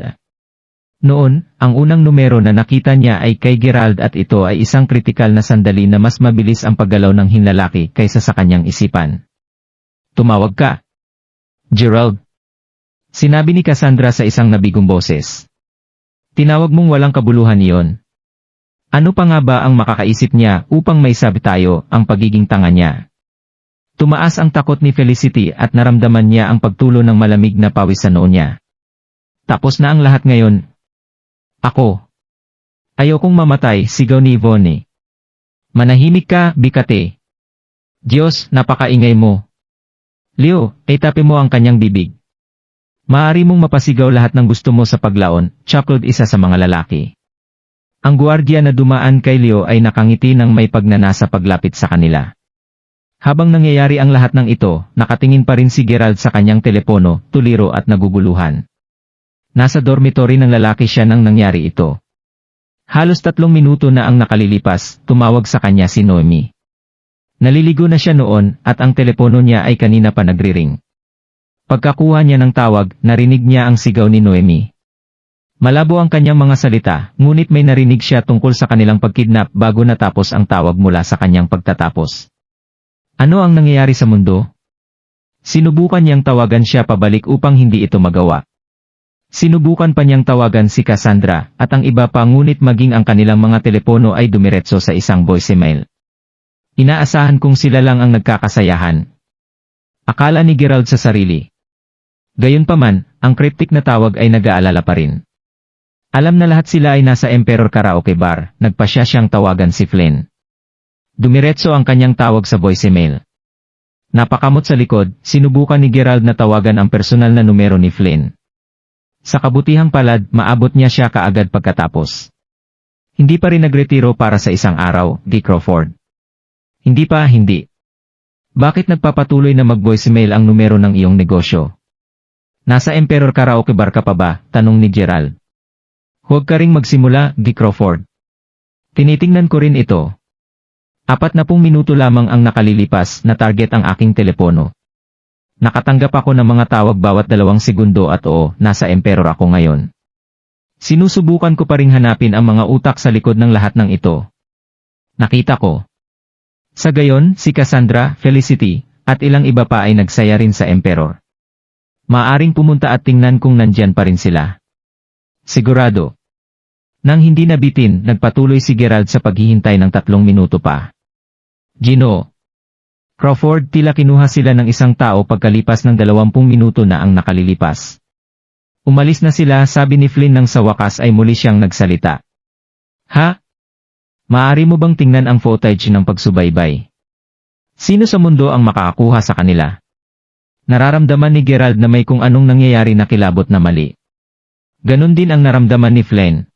Noon, ang unang numero na nakita niya ay kay Gerald at ito ay isang kritikal na sandali na mas mabilis ang paggalaw ng hinlalaki kaysa sa kanyang isipan. Tumawag ka, Gerald. Sinabi ni Cassandra sa isang nabigong boses. Tinawag mong walang kabuluhan iyon. Ano pa nga ba ang makakaisip niya upang may sabi tayo ang pagiging tanga niya? Tumaas ang takot ni Felicity at naramdaman niya ang pagtulo ng malamig na pawis sa noo niya. Tapos na ang lahat ngayon. Ako. Ayokong mamatay, sigaw ni Yvonne. Manahimik ka, Bikate. Diyos, napakaingay mo. Leo, itapi mo ang kanyang bibig. Maaari mong mapasigaw lahat ng gusto mo sa paglaon, chuckled isa sa mga lalaki. Ang guwardiya na dumaan kay Leo ay nakangiti ng may pagnanasa paglapit sa kanila. Habang nangyayari ang lahat ng ito, nakatingin pa rin si Gerald sa kanyang telepono, tuliro at naguguluhan. Nasa dormitory ng lalaki siya nang nangyari ito. Halos 3 minuto na ang nakalilipas, tumawag sa kanya si Noemi. Naliligo na siya noon at ang telepono niya ay kanina pa nagriring. Pagkakuha niya ng tawag, narinig niya ang sigaw ni Noemi. Malabo ang kanyang mga salita, ngunit may narinig siya tungkol sa kanilang pagkidnap bago natapos ang tawag mula sa kanyang pagtatapos. Ano ang nangyayari sa mundo? Sinubukan niyang tawagan siya pabalik upang hindi ito magawa. Sinubukan pa niyang tawagan si Cassandra at ang iba pa ngunit maging ang kanilang mga telepono ay dumiretso sa isang voicemail. Inaasahan kong sila lang ang nagkakasayahan. Akala ni Gerald sa sarili. Gayunpaman, ang cryptic na tawag ay nag-aalala pa rin. Alam na lahat sila ay nasa Emperor Karaoke Bar, nagpasya siyang tawagan si Flynn. Dumiretso ang kanyang tawag sa voicemail. Napakamot sa likod, sinubukan ni Gerald na tawagan ang personal na numero ni Flynn. Sa kabutihang palad, maabot niya siya kaagad pagkatapos. Hindi pa rin nagretiro para sa isang araw, D. Crawford. Hindi. Bakit nagpapatuloy na mag-voicemail ang numero ng iyong negosyo? Nasa Emperor Karaoke Bar ka pa ba? Tanong ni Gerald. Huwag ka ring magsimula, D. Crawford. Tinitingnan ko rin ito. 40 minuto lamang ang nakalilipas na target ang aking telepono. Nakatanggap ako ng mga tawag bawat 2 segundo at oo, nasa Emperor ako ngayon. Sinusubukan ko pa ring hanapin ang mga utak sa likod ng lahat ng ito. Nakita ko. Sa gayon, si Cassandra, Felicity, at ilang iba pa ay nagsaya rin sa Emperor. Maaring pumunta at tingnan kung nandyan pa rin sila. Sigurado. Nang hindi nabitin, nagpatuloy si Gerald sa paghihintay ng 3 minuto pa. Gino. Crawford, tila kinuha sila ng isang tao pagkalipas ng 20 minuto na ang nakalilipas. Umalis na sila, sabi ni Flynn nang sa wakas ay muli siyang nagsalita. Ha? Maaari mo bang tingnan ang footage ng pagsubaybay? Sino sa mundo ang makakakuha sa kanila? Nararamdaman ni Gerald na may kung anong nangyayari na kilabot na mali. Ganon din ang naramdaman ni Flynn.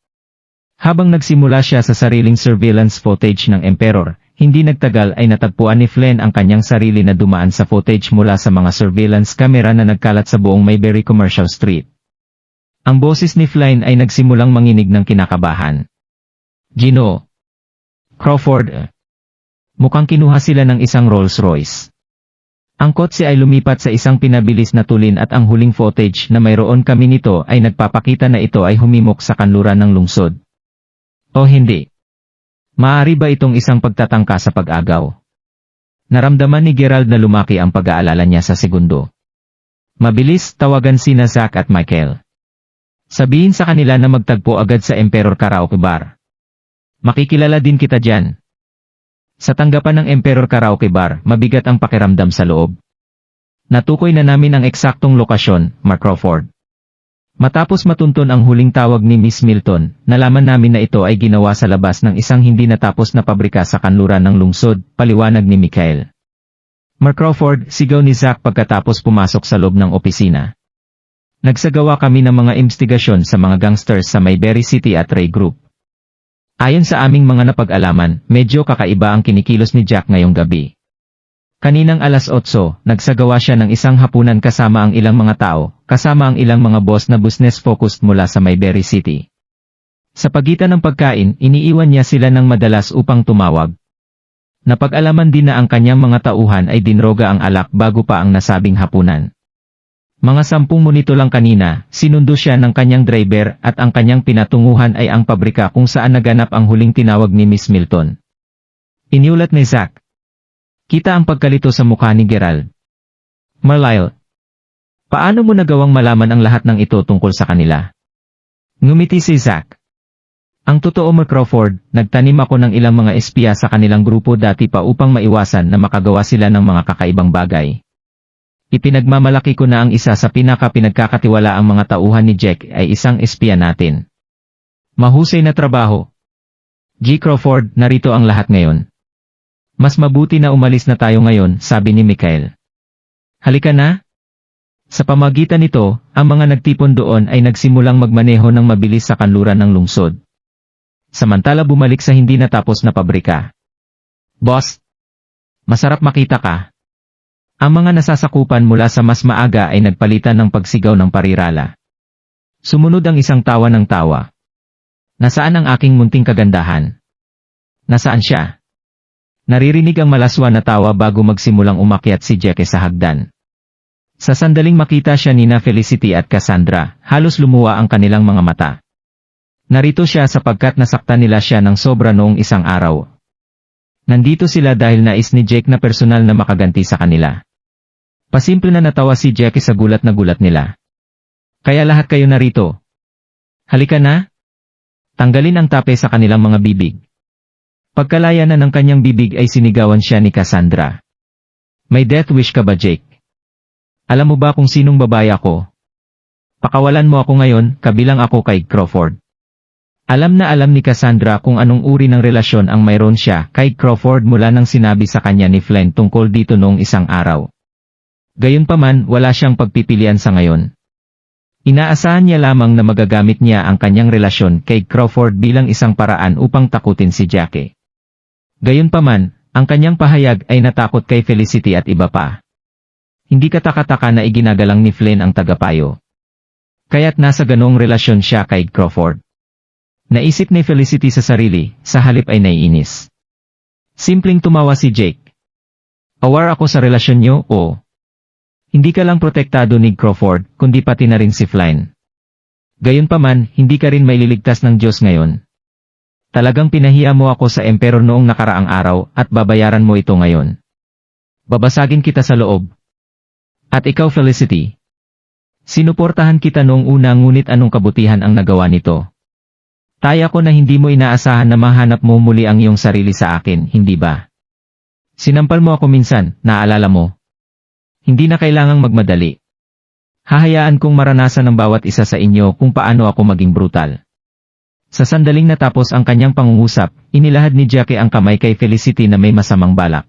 Habang nagsimula siya sa sariling surveillance footage ng Emperor, hindi nagtagal ay natagpuan ni Flynn ang kanyang sarili na dumaan sa footage mula sa mga surveillance camera na nagkalat sa buong Mayberry Commercial Street. Ang boses ni Flynn ay nagsimulang manginig ng kinakabahan. Gino. Crawford. Mukhang kinuha sila ng isang Rolls Royce. Ang kotse ay lumipat sa isang pinabilis na tulin at ang huling footage na mayroon kami nito ay nagpapakita na ito ay humimok sa kanluran ng lungsod. O hindi? Maaari ba itong isang pagtatangka sa pag-agaw? Naramdaman ni Gerald na lumaki ang pag-aalala niya sa segundo. Mabilis, tawagan sina Zach at Michael. Sabihin sa kanila na magtagpo agad sa Emperor Karaoke Bar. Makikilala din kita dyan. Sa tanggapan ng Emperor Karaoke Bar, mabigat ang pakiramdam sa loob. Natukoy na namin ang eksaktong lokasyon, Mark Crawford. Matapos matunton ang huling tawag ni Miss Milton, nalaman namin na ito ay ginawa sa labas ng isang hindi natapos na pabrika sa kanluran ng lungsod, paliwanag ni Michael. Mark Crawford, sigaw ni Zack pagkatapos pumasok sa loob ng opisina. Nagsagawa kami ng mga investigasyon sa mga gangsters sa Mayberry City at Ray Group. Ayon sa aming mga napag-alaman, medyo kakaiba ang kinikilos ni Jack ngayong gabi. Kaninang alas 8, nagsagawa siya ng isang hapunan kasama ang ilang mga tao, kasama ang ilang mga boss na business-focused mula sa Mayberry City. Sa pagitan ng pagkain, iniiwan niya sila ng madalas upang tumawag. Napag-alaman din na ang kanyang mga tauhan ay dinroga ang alak bago pa ang nasabing hapunan. Mga 10 minuto lang kanina, sinundo siya ng kanyang driver at ang kanyang pinatunguhan ay ang pabrika kung saan naganap ang huling tinawag ni Miss Milton. Iniulat ni Zack. Kita ang pagkalito sa mukha ni Gerald. Marlyle, paano mo nagawang malaman ang lahat ng ito tungkol sa kanila? Ngumiti si Zack. Ang totoo, Mark Crawford, nagtanim ako ng ilang mga espiya sa kanilang grupo dati pa upang maiwasan na makagawa sila ng mga kakaibang bagay. Ipinagmamalaki ko na ang isa sa pinaka-pinagkakatiwala ang mga tauhan ni Jack ay isang espiya natin. Mahusay na trabaho. G. Crawford, narito ang lahat ngayon. Mas mabuti na umalis na tayo ngayon, sabi ni Michael. Halika na. Sa pamagitan nito, ang mga nagtipon doon ay nagsimulang magmaneho ng mabilis sa kanluran ng lungsod. Samantala bumalik sa hindi natapos na pabrika. Boss, masarap makita ka. Ang mga nasasakupan mula sa mas maaga ay nagpalitan ng pagsigaw ng parirala. Sumunod ang isang tawa ng tawa. Nasaan ang aking munting kagandahan? Nasaan siya? Naririnig ang malaswa na tawa bago magsimulang umakyat si Jackie sa hagdan. Sa sandaling makita siya nina Felicity at Cassandra, halos lumuwa ang kanilang mga mata. Narito siya sapagkat nasaktan nila siya ng sobra noong isang araw. Nandito sila dahil nais ni Jake na personal na makaganti sa kanila. Pasimple na natawa si Jackie sa gulat na gulat nila. Kaya lahat kayo narito. Halika na. Tanggalin ang tape sa kanilang mga bibig. Pagkalaya na ng kanyang bibig ay sinigawan siya ni Cassandra. May death wish ka ba, Jake? Alam mo ba kung sinong babae ako? Pakawalan mo ako ngayon, kabilang ako kay Crawford. Alam na alam ni Cassandra kung anong uri ng relasyon ang mayroon siya kay Crawford mula nang sinabi sa kanya ni Flynn tungkol dito noong isang araw. Gayunpaman, wala siyang pagpipilian sa ngayon. Inaasahan niya lamang na magagamit niya ang kanyang relasyon kay Crawford bilang isang paraan upang takutin si Jackie. Gayunpaman, ang kanyang pahayag ay natakot kay Felicity at iba pa. Hindi kataka-taka na iginagalang ni Flynn ang tagapayo. Kaya't nasa ganoong relasyon siya kay Crawford. Naisip ni Felicity sa sarili, sa halip ay naiinis. Simpleng tumawa si Jake. Aware ako sa relasyon niyo, o. Hindi ka lang protektado ni Crawford, kundi pati na rin si Flynn. Gayunpaman, hindi ka rin maililigtas ng Diyos ngayon. Talagang pinahiya mo ako sa emperor noong nakaraang araw, at babayaran mo ito ngayon. Babasagin kita sa loob. At ikaw, Felicity. Sinuportahan kita noong una ngunit anong kabutihan ang nagawa nito? Taya ko na hindi mo inaasahan na mahanap mo muli ang iyong sarili sa akin, hindi ba? Sinampal mo ako minsan, naalala mo? Hindi na kailangang magmadali. Hahayaan kong maranasan ng bawat isa sa inyo kung paano ako maging brutal. Sa sandaling natapos ang kanyang pangungusap, inilahad ni Jackie ang kamay kay Felicity na may masamang balak.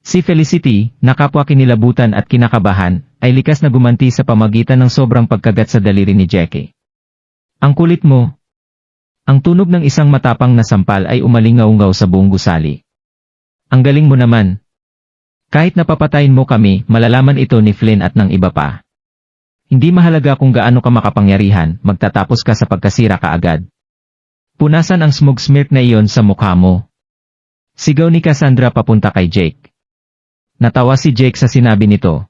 Si Felicity, na kapwa kinilabutan at kinakabahan, ay likas na gumanti sa pamagitan ng sobrang pagkagat sa daliri ni Jackie. Ang kulit mo. Ang tunog ng isang matapang na sampal ay umalingaw-ngaw sa buong gusali. Ang galing mo naman. Kahit napapatayin mo kami, malalaman ito ni Flynn at ng iba pa. Hindi mahalaga kung gaano ka makapangyarihan, magtatapos ka sa pagkasira kaagad. Punasan ang smoke smear na iyon sa mukha mo. Sigaw ni Cassandra papunta kay Jake. Natawa si Jake sa sinabi nito.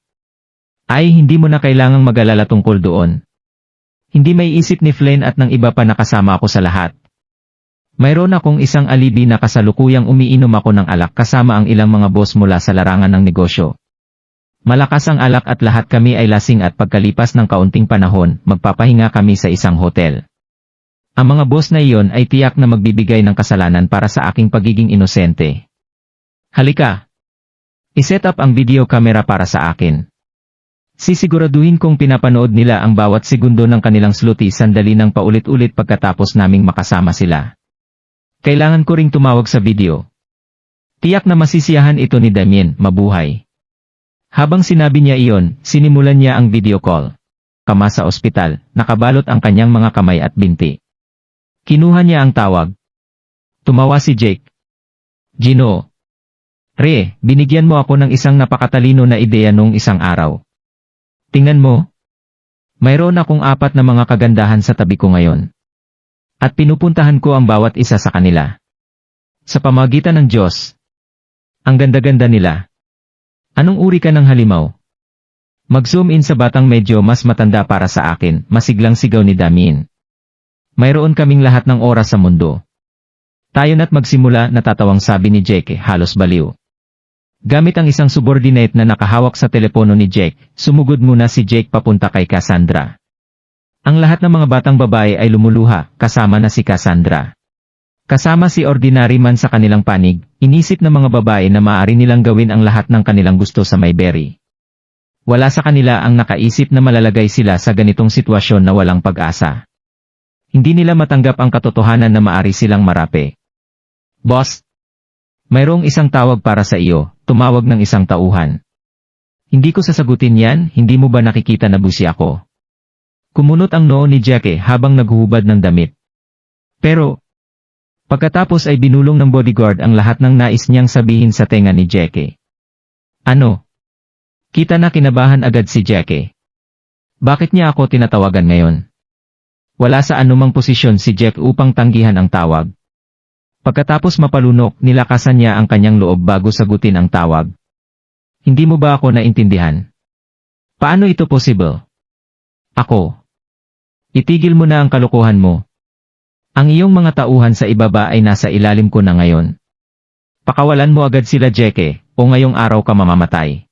Ay, hindi mo na kailangang mag-alala tungkol doon. Hindi may isip ni Flynn at ng iba pa na kasama ako sa lahat. Mayroon akong isang alibi na kasalukuyang umiinom ako ng alak kasama ang ilang mga boss mula sa larangan ng negosyo. Malakas ang alak at lahat kami ay lasing at pagkalipas ng kaunting panahon, magpapahinga kami sa isang hotel. Ang mga boss na iyon ay tiyak na magbibigay ng kasalanan para sa aking pagiging inosente. Halika. I-set up ang video camera para sa akin. Sisiguraduhin kong pinapanood nila ang bawat segundo ng kanilang sluti sandali ng paulit-ulit pagkatapos naming makasama sila. Kailangan ko ring tumawag sa video. Tiyak na masisiyahan ito ni Damien, mabuhay. Habang sinabi niya iyon, sinimulan niya ang video call. Kama sa ospital, nakabalot ang kanyang mga kamay at binti. Kinuha niya ang tawag. Tumawa si Jake. Ginoo. Re, binigyan mo ako ng isang napakatalino na ideya noong isang araw. Tingnan mo. Mayroon akong 4 na mga kagandahan sa tabi ko ngayon. At pinupuntahan ko ang bawat isa sa kanila. Sa pamagitan ng Diyos. Ang ganda-ganda nila. Anong uri ka ng halimaw? Mag-zoom in sa batang medyo mas matanda para sa akin, masiglang sigaw ni Damien. Mayroon kaming lahat ng oras sa mundo. Tayo na't magsimula, natatawang sabi ni Jake, halos baliw. Gamit ang isang subordinate na nakahawak sa telepono ni Jake, sumugod muna si Jake papunta kay Cassandra. Ang lahat ng mga batang babae ay lumuluha, kasama na si Cassandra. Kasama si Ordinary man sa kanilang panig, inisip ng mga babae na maaari nilang gawin ang lahat ng kanilang gusto sa Mayberry. Wala sa kanila ang nakaisip na malalagay sila sa ganitong sitwasyon na walang pag-asa. Hindi nila matanggap ang katotohanan na maaari silang marape. Boss, mayroong isang tawag para sa iyo, tumawag ng isang tauhan. Hindi ko sasagutin yan, hindi mo ba nakikita na busi ako? Kumunot ang noo ni Jake habang naghuhubad ng damit. Pero, pagkatapos ay binulong ng bodyguard ang lahat ng nais niyang sabihin sa tenga ni Jake. Ano? Kita na kinabahan agad si Jake. Bakit niya ako tinatawagan ngayon? Wala sa anumang posisyon si Jake upang tanggihan ang tawag. Pagkatapos mapalunok, nilakasan niya ang kanyang loob bago sagutin ang tawag. Hindi mo ba ako naintindihan? Paano ito possible? Ako. Itigil mo na ang kalokohan mo. Ang iyong mga tauhan sa ibaba ay nasa ilalim ko na ngayon. Pakawalan mo agad sila, Jake, o ngayong araw ka mamamatay.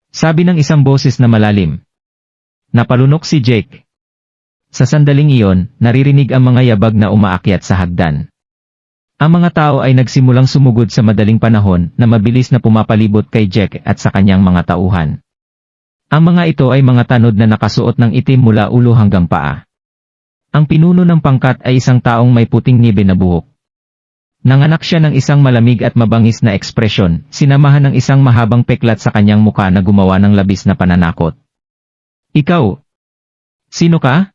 Sabi ng isang boses na malalim. Napalunok si Jake. Sa sandaling iyon, naririnig ang mga yabag na umaakyat sa hagdan. Ang mga tao ay nagsimulang sumugod sa madaling panahon na mabilis na pumapalibot kay Jake at sa kanyang mga tauhan. Ang mga ito ay mga tanod na nakasuot ng itim mula ulo hanggang paa. Ang pinuno ng pangkat ay isang taong may puting nibe na buhok. Nanganak siya ng isang malamig at mabangis na ekspresyon, sinamahan ng isang mahabang peklat sa kanyang mukha na gumawa ng labis na pananakot. Ikaw? Sino ka?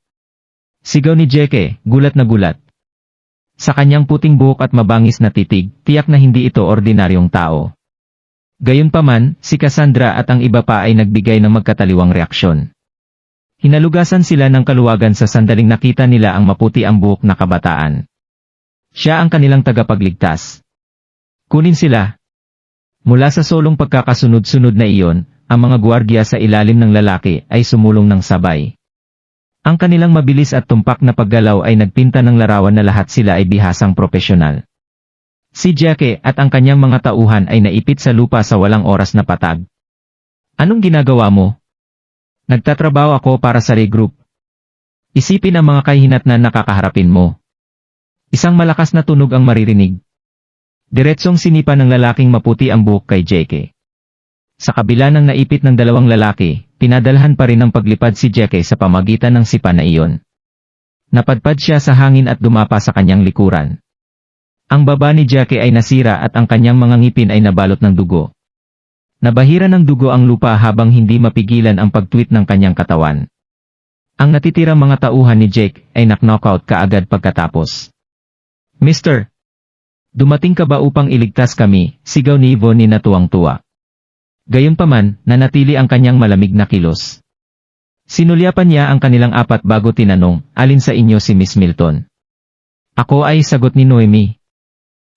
Sigaw ni Jake, gulat na gulat. Sa kanyang puting buhok at mabangis na titig, tiyak na hindi ito ordinaryong tao. Gayunpaman, si Cassandra at ang iba pa ay nagbigay ng magkataliwang reaksyon. Hinalugasan sila ng kaluwagan sa sandaling nakita nila ang maputi ang buhok na kabataan. Siya ang kanilang tagapagligtas. Kunin sila. Mula sa solong pagkakasunod-sunod na iyon, ang mga gwardiya sa ilalim ng lalaki ay sumulong ng sabay. Ang kanilang mabilis at tumpak na paggalaw ay nagpinta ng larawan na lahat sila ay bihasang propesyonal. Si Jake at ang kanyang mga tauhan ay naipit sa lupa sa walang oras na patag. Anong ginagawa mo? Nagtatrabaho ako para sa regroup. Isipin ang mga kahinatnan na nakakaharapin mo. Isang malakas na tunog ang maririnig. Diretsong sinipa ng lalaking maputi ang buhok kay Jake. Sa kabila ng naipit ng dalawang lalaki, pinadalhan pa rin ng paglipad si Jake sa pamagitan ng sipa na iyon. Napadpad siya sa hangin at dumapa sa kanyang likuran. Ang baba ni Jake ay nasira at ang kanyang mga ngipin ay nabalot ng dugo. Nabahira ng dugo ang lupa habang hindi mapigilan ang pagtwit ng kanyang katawan. Ang natitirang mga tauhan ni Jake ay knock-knockout kaagad pagkatapos. Mister! Dumating ka ba upang iligtas kami? Sigaw ni Yvonne na tuwang-tuwa. Gayunpaman, nanatili ang kanyang malamig na kilos. Sinulyapan niya ang kanilang 4 bago tinanong, alin sa inyo si Miss Milton? Ako ay sagot ni Noemi.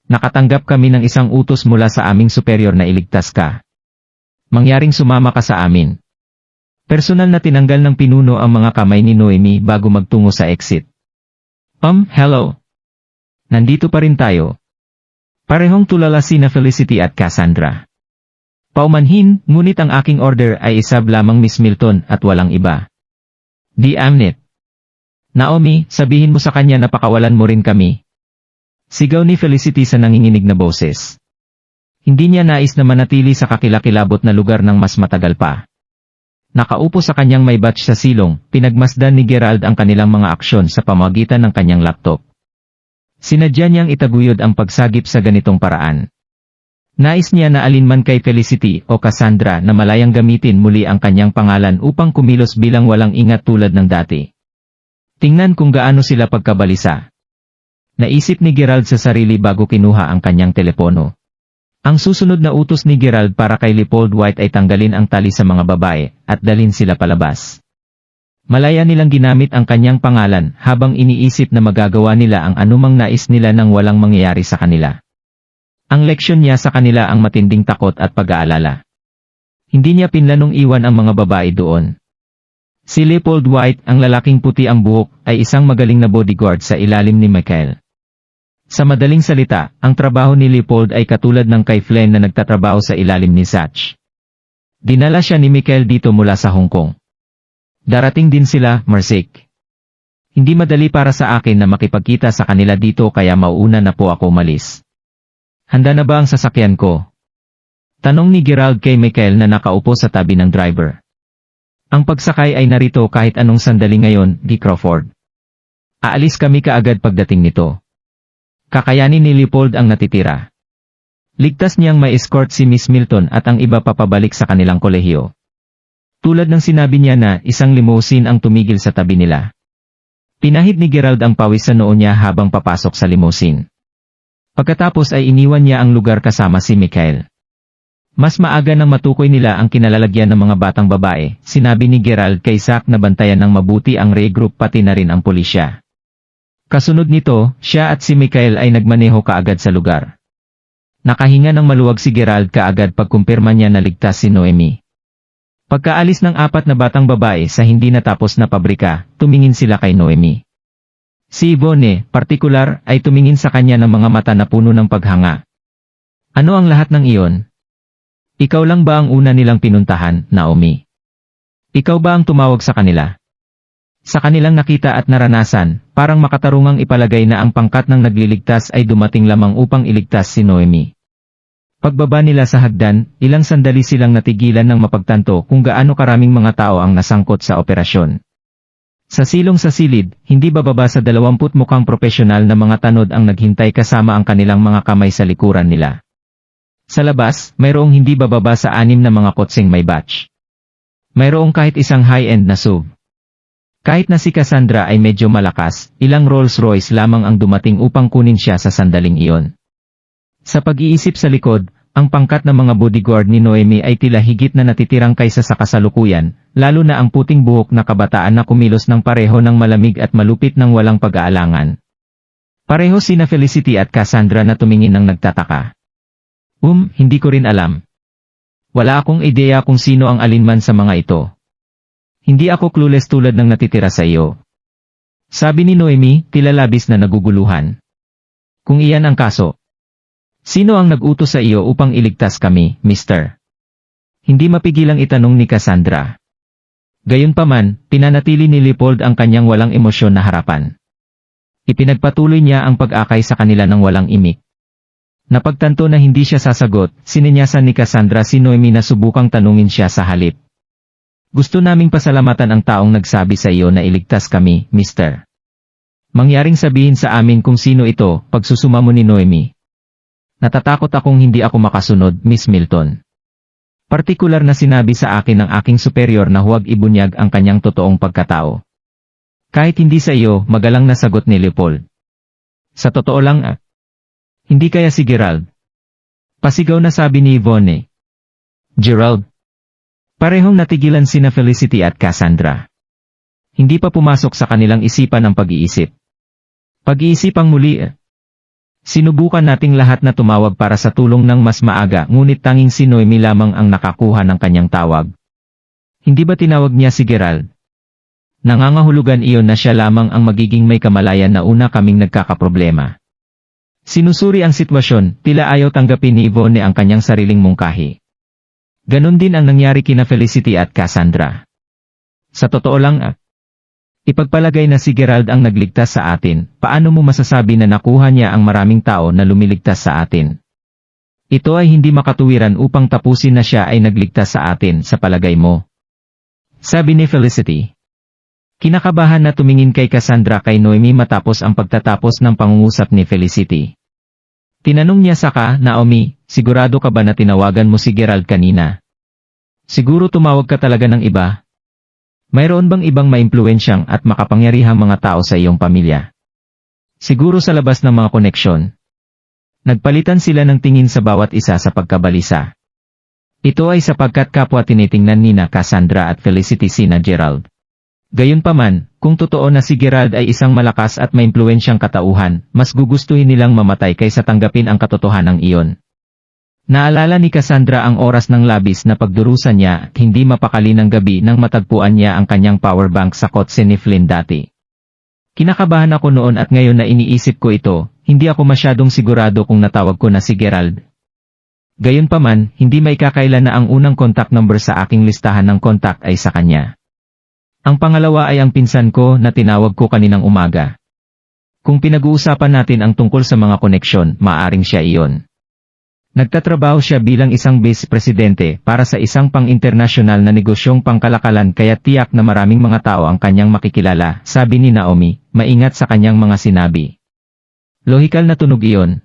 Nakatanggap kami ng isang utos mula sa aming superior na iligtas ka. Mangyaring sumama ka sa amin. Personal na tinanggal ng pinuno ang mga kamay ni Noemi bago magtungo sa exit. Hello. Nandito pa rin tayo. Parehong tulala sina Felicity at Cassandra. Paumanhin, ngunit ang aking order ay isab lamang Miss Milton at walang iba. Damn it. Naomi, sabihin mo sa kanya na pakawalan mo rin kami. Sigaw ni Felicity sa nanginginig na boses. Hindi niya nais na manatili sa kakilakilabot na lugar ng mas matagal pa. Nakaupo sa kanyang may batch sa silong, pinagmasdan ni Gerald ang kanilang mga aksyon sa pamamagitan ng kanyang laptop. Sinadya niyang itaguyod ang pagsagip sa ganitong paraan. Nais niya na alinman kay Felicity o Cassandra na malayang gamitin muli ang kanyang pangalan upang kumilos bilang walang ingat tulad ng dati. Tingnan kung gaano sila pagkabalisa. Naisip ni Gerald sa sarili bago kinuha ang kanyang telepono. Ang susunod na utos ni Gerald para kay Leopold White ay tanggalin ang tali sa mga babae at dalhin sila palabas. Malaya nilang ginamit ang kanyang pangalan habang iniisip na magagawa nila ang anumang nais nila nang walang mangyayari sa kanila. Ang leksyon niya sa kanila ang matinding takot at pag-aalala. Hindi niya pinlanong iwan ang mga babae doon. Si Leopold White, ang lalaking puti ang buhok, ay isang magaling na bodyguard sa ilalim ni Michael. Sa madaling salita, ang trabaho ni Leopold ay katulad ng kay Flynn na nagtatrabaho sa ilalim ni Satch. Dinala siya ni Michael dito mula sa Hong Kong. Darating din sila, Marzik. Hindi madali para sa akin na makipagkita sa kanila dito kaya mauuna na po ako umalis. Handa na ba ang sasakyan ko? Tanong ni Gerald kay Michael na nakaupo sa tabi ng driver. Ang pagsakay ay narito kahit anong sandali ngayon, Di Crawford. Aalis kami kaagad pagdating nito. Kakayanin ni Leopold ang natitira. Ligtas niyang ma-escort si Miss Milton at ang iba papabalik sa kanilang kolehiyo. Tulad ng sinabi niya na isang limousine ang tumigil sa tabi nila. Pinahid ni Gerald ang pawis sa noo niya habang papasok sa limousine. Pagkatapos ay iniwan niya ang lugar kasama si Michael. Mas maaga nang matukoy nila ang kinalalagyan ng mga batang babae, sinabi ni Gerald kay Zack na bantayan ng mabuti ang Ray Group pati na rin ang pulisya. Kasunod nito, siya at si Michael ay nagmaneho kaagad sa lugar. Nakahinga ng maluwag si Gerald kaagad pagkumpirma niya na ligtas si Noemi. Pagkaalis ng 4 na batang babae sa hindi natapos na pabrika, tumingin sila kay Noemi. Si Yvonne, partikular, ay tumingin sa kanya ng mga mata na puno ng paghanga. Ano ang lahat ng iyon? Ikaw lang ba ang una nilang pinuntahan, Naomi? Ikaw ba ang tumawag sa kanila? Sa kanilang nakita at naranasan, parang makatarungang ipalagay na ang pangkat ng nagliligtas ay dumating lamang upang iligtas si Noemi. Pagbaba nila sa hagdan, ilang sandali silang natigilan ng mapagtanto kung gaano karaming mga tao ang nasangkot sa operasyon. Sa silong sa silid, hindi bababa sa 20 mukhang propesyonal na mga tanod ang naghintay kasama ang kanilang mga kamay sa likuran nila. Sa labas, mayroong hindi bababa sa 6 na mga kotseng may batch. Mayroong kahit isang high-end na SUV. Kahit na si Cassandra ay medyo malakas, ilang Rolls-Royce lamang ang dumating upang kunin siya sa sandaling iyon. Sa pag-iisip sa likod, ang pangkat ng mga bodyguard ni Noemi ay tila higit na natitirang kaysa sa kasalukuyan, lalo na ang puting buhok na kabataan na kumilos ng pareho ng malamig at malupit ng walang pag-aalangan. Pareho sina Felicity at Cassandra na tumingin ng nagtataka. Hindi ko rin alam. Wala akong ideya kung sino ang alinman sa mga ito. Hindi ako clueless tulad ng natitira sa iyo. Sabi ni Noemi, tila labis na naguguluhan. Kung iyan ang kaso, sino ang nag-utos sa iyo upang iligtas kami, Mr.? Hindi mapigilang itanong ni Cassandra. Gayunpaman, pinanatili ni Leopold ang kanyang walang emosyon na harapan. Ipinagpatuloy niya ang pag-akay sa kanila ng walang imik. Napagtanto na hindi siya sasagot, sininyasan ni Cassandra si Noemi na subukang tanungin siya sa halip. Gusto naming pasalamatan ang taong nagsabi sa iyo na iligtas kami, Mr. Mangyaring sabihin sa amin kung sino ito, pagsusuma mo ni Noemi. Natatakot akong hindi ako makasunod, Miss Milton. Partikular na sinabi sa akin ng aking superior na huwag ibunyag ang kanyang totoong pagkatao. Kahit hindi sa iyo, magalang na sagot ni Leopold. Sa totoo lang hindi kaya si Gerald. Pasigaw na sabi ni Yvonne. Gerald. Parehong natigilan sina Felicity at Cassandra. Hindi pa pumasok sa kanilang isipan ang pag-iisip. Pag-iisipang muli. Sinubukan nating lahat na tumawag para sa tulong ng mas maaga ngunit tanging si Noemi lamang ang nakakuha ng kanyang tawag. Hindi ba tinawag niya si Gerald? Nangangahulugan iyon na siya lamang ang magiging may kamalayan na una kaming nagkakaproblema. Sinusuri ang sitwasyon, tila ayaw tanggapin ni Yvonne ang kanyang sariling mungkahi. Ganon din ang nangyari kina Felicity at Cassandra. Sa totoo lang ipagpalagay na si Gerald ang nagligtas sa atin, paano mo masasabi na nakuha niya ang maraming tao na lumiligtas sa atin? Ito ay hindi makatuwiran upang tapusin na siya ay nagligtas sa atin sa palagay mo. Sabi ni Felicity. Kinakabahan na tumingin kay Cassandra kay Noemi matapos ang pagtatapos ng pangungusap ni Felicity. Tinanong niya saka, Naomi, sigurado ka ba na tinawagan mo si Gerald kanina? Siguro tumawag ka talaga ng iba? Mayroon bang ibang maimpluwensyang at makapangyarihang mga tao sa iyong pamilya? Siguro sa labas ng mga koneksyon. Nagpalitan sila ng tingin sa bawat isa sa pagkabalisa. Ito ay sapagkat kapwa tinitingnan nina Cassandra at Felicity sina Gerald. Gayunpaman, kung totoo na si Gerald ay isang malakas at maimpluwensyang katauhan, mas gugustuhin nilang mamatay kaysa tanggapin ang katotohanan iyon. Naalala ni Cassandra ang oras ng labis na pagdurusan niya at hindi mapakali ng gabi nang matagpuan niya ang kanyang power bank sa kotse ni Flynn dati. Kinakabahan ako noon at ngayon na iniisip ko ito, hindi ako masyadong sigurado kung natawag ko na si Gerald. Gayunpaman, hindi maikakailan na ang unang contact number sa aking listahan ng contact ay sa kanya. Ang pangalawa ay ang pinsan ko na tinawag ko kaninang umaga. Kung pinag-uusapan natin ang tungkol sa mga koneksyon, maaring siya iyon. Nagtatrabaho siya bilang isang vice presidente para sa isang pang-internasyonal na negosyong pangkalakalan kaya tiyak na maraming mga tao ang kanyang makikilala, sabi ni Naomi, maingat sa kanyang mga sinabi. Lohikal na tunog iyon.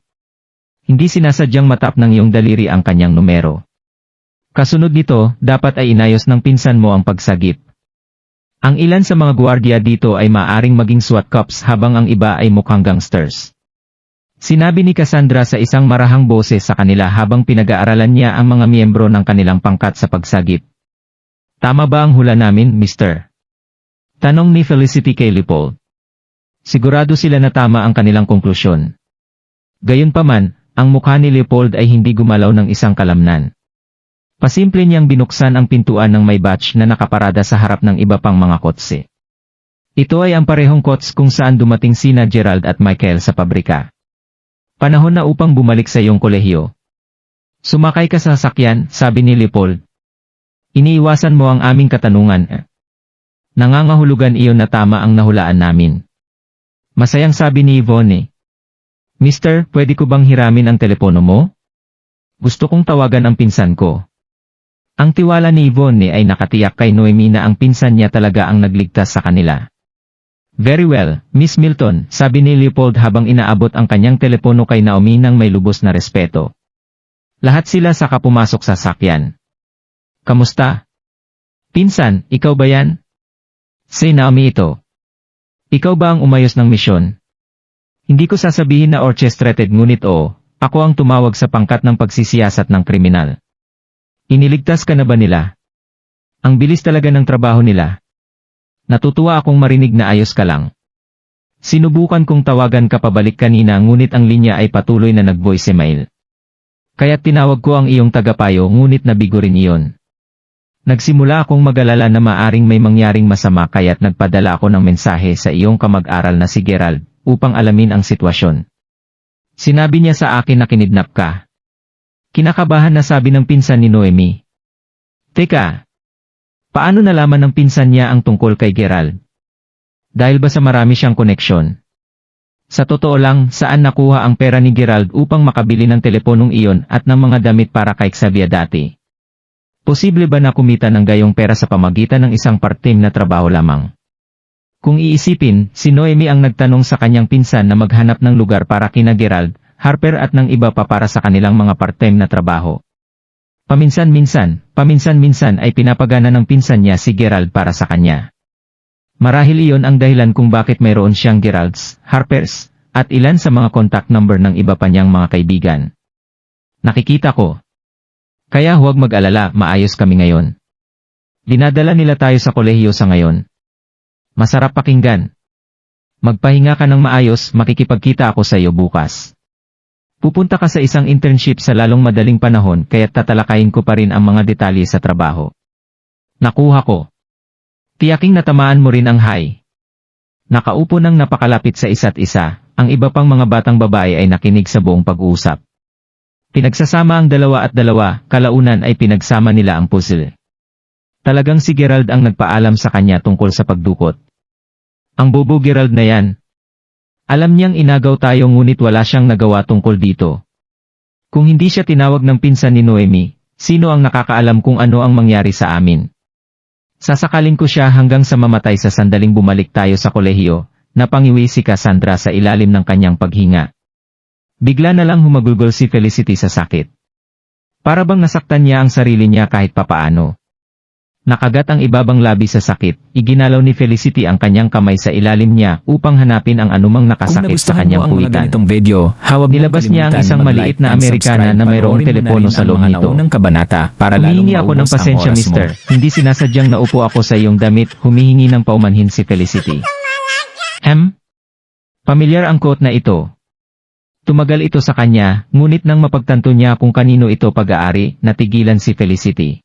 Hindi sinasadyang matap ng iyong daliri ang kanyang numero. Kasunod nito, dapat ay inayos ng pinsan mo ang pagsagip. Ang ilan sa mga gwardiya dito ay maaring maging SWAT cops habang ang iba ay mukhang gangsters. Sinabi ni Cassandra sa isang marahang boses sa kanila habang pinag-aaralan niya ang mga miyembro ng kanilang pangkat sa pagsagip. Tama ba ang hula namin, Mr.? Tanong ni Felicity kay Leopold. Sigurado sila na tama ang kanilang konklusyon. Gayunpaman, ang mukha ni Leopold ay hindi gumalaw ng isang kalamnan. Pasimple niyang binuksan ang pintuan ng may batch na nakaparada sa harap ng iba pang mga kotse. Ito ay ang parehong kots kung saan dumating sina Gerald at Michael sa pabrika. Panahon na upang bumalik sa iyong kolehiyo. Sumakay ka sa sasakyan, sabi ni Leopold. Iniiwasan mo ang aming katanungan. Nangangahulugan iyon na tama ang nahulaan namin. Masayang sabi ni Yvonne. Mister, pwede ko bang hiramin ang telepono mo? Gusto kong tawagan ang pinsan ko. Ang tiwala ni Yvonne ay nakatiyak kay Noemi na ang pinsan niya talaga ang nagligtas sa kanila. Very well, Miss Milton, sabi ni Leopold habang inaabot ang kanyang telepono kay Naomi nang may lubos na respeto. Lahat sila saka pumasok sa sakyan. Kamusta? Pinsan, ikaw ba yan? Si Naomi ito. Ikaw ba ang umayos ng misyon? Hindi ko sasabihin na orchestrated ngunit oo, ako ang tumawag sa pangkat ng pagsisiyasat ng kriminal. Iniligtas ka na ba nila? Ang bilis talaga ng trabaho nila. Natutuwa akong marinig na ayos ka lang. Sinubukan kong tawagan ka pabalik kanina ngunit ang linya ay patuloy na nag-voicemail. Kaya't tinawag ko ang iyong tagapayo ngunit nabigo rin iyon. Nagsimula akong mag-alala na maaring may mangyaring masama kaya't nagpadala ako ng mensahe sa iyong kamag-aral na si Gerald upang alamin ang sitwasyon. Sinabi niya sa akin na kinidnap ka. Kinakabahan na sabi ng pinsan ni Noemi. Teka, paano nalaman ng pinsan niya ang tungkol kay Gerald? Dahil ba sa marami siyang koneksyon? Sa totoo lang, saan nakuha ang pera ni Gerald upang makabili ng teleponong iyon at ng mga damit para kay Xavier dati? Posible ba na kumita ng gayong pera sa pamagitan ng isang part-time na trabaho lamang? Kung iisipin, si Noemi ang nagtanong sa kanyang pinsan na maghanap ng lugar para kina Gerald, Harper at ng iba pa para sa kanilang mga part-time na trabaho. Paminsan-minsan ay pinapagana ng pinsan niya si Gerald para sa kanya. Marahil iyon ang dahilan kung bakit mayroon siyang Geralds, Harpers, at ilan sa mga contact number ng iba pa niyang mga kaibigan. Nakikita ko. Kaya huwag mag-alala, maayos kami ngayon. Dinadala nila tayo sa kolehiyo sa ngayon. Masarap pakinggan. Magpahinga ka ng maayos, makikipagkita ako sa iyo bukas. Pupunta ka sa isang internship sa lalong madaling panahon kaya't tatalakayin ko pa rin ang mga detalye sa trabaho. Nakuha ko. Tiyaking natamaan mo rin ang high. Nakaupo nang napakalapit sa isa't isa, ang iba pang mga batang babae ay nakinig sa buong pag-uusap. Pinagsasama ang dalawa at dalawa, kalaunan ay pinagsama nila ang puzzle. Talagang si Gerald ang nagpaalam sa kanya tungkol sa pagdukot. Ang bobo Gerald na yan. Alam niyang inagaw tayo ngunit wala siyang nagawa tungkol dito. Kung hindi siya tinawag ng pinsan ni Noemi, sino ang nakakaalam kung ano ang mangyari sa amin? Sasakalin ko siya hanggang sa mamatay sa sandaling bumalik tayo sa kolehiyo, napangiwi si Cassandra sa ilalim ng kanyang paghinga. Bigla na lang humagulgol si Felicity sa sakit. Para bang nasaktan niya ang sarili niya kahit papaano. Nakagat ang ibabang labi sa sakit, iginalaw ni Felicity ang kanyang kamay sa ilalim niya upang hanapin ang anumang nakasakit sa kanyang puwitan. Nilabas niya ang isang maliit na Amerikana na mayroong telepono sa loob nito. Humihingi ako ng pasensya, mister. Hindi sinasadyang naupo ako sa iyong damit, humihingi ng paumanhin si Felicity. Pamilyar ang quote na ito. Tumagal ito sa kanya, ngunit nang mapagtanto niya kung kanino ito pag-aari, natigilan si Felicity.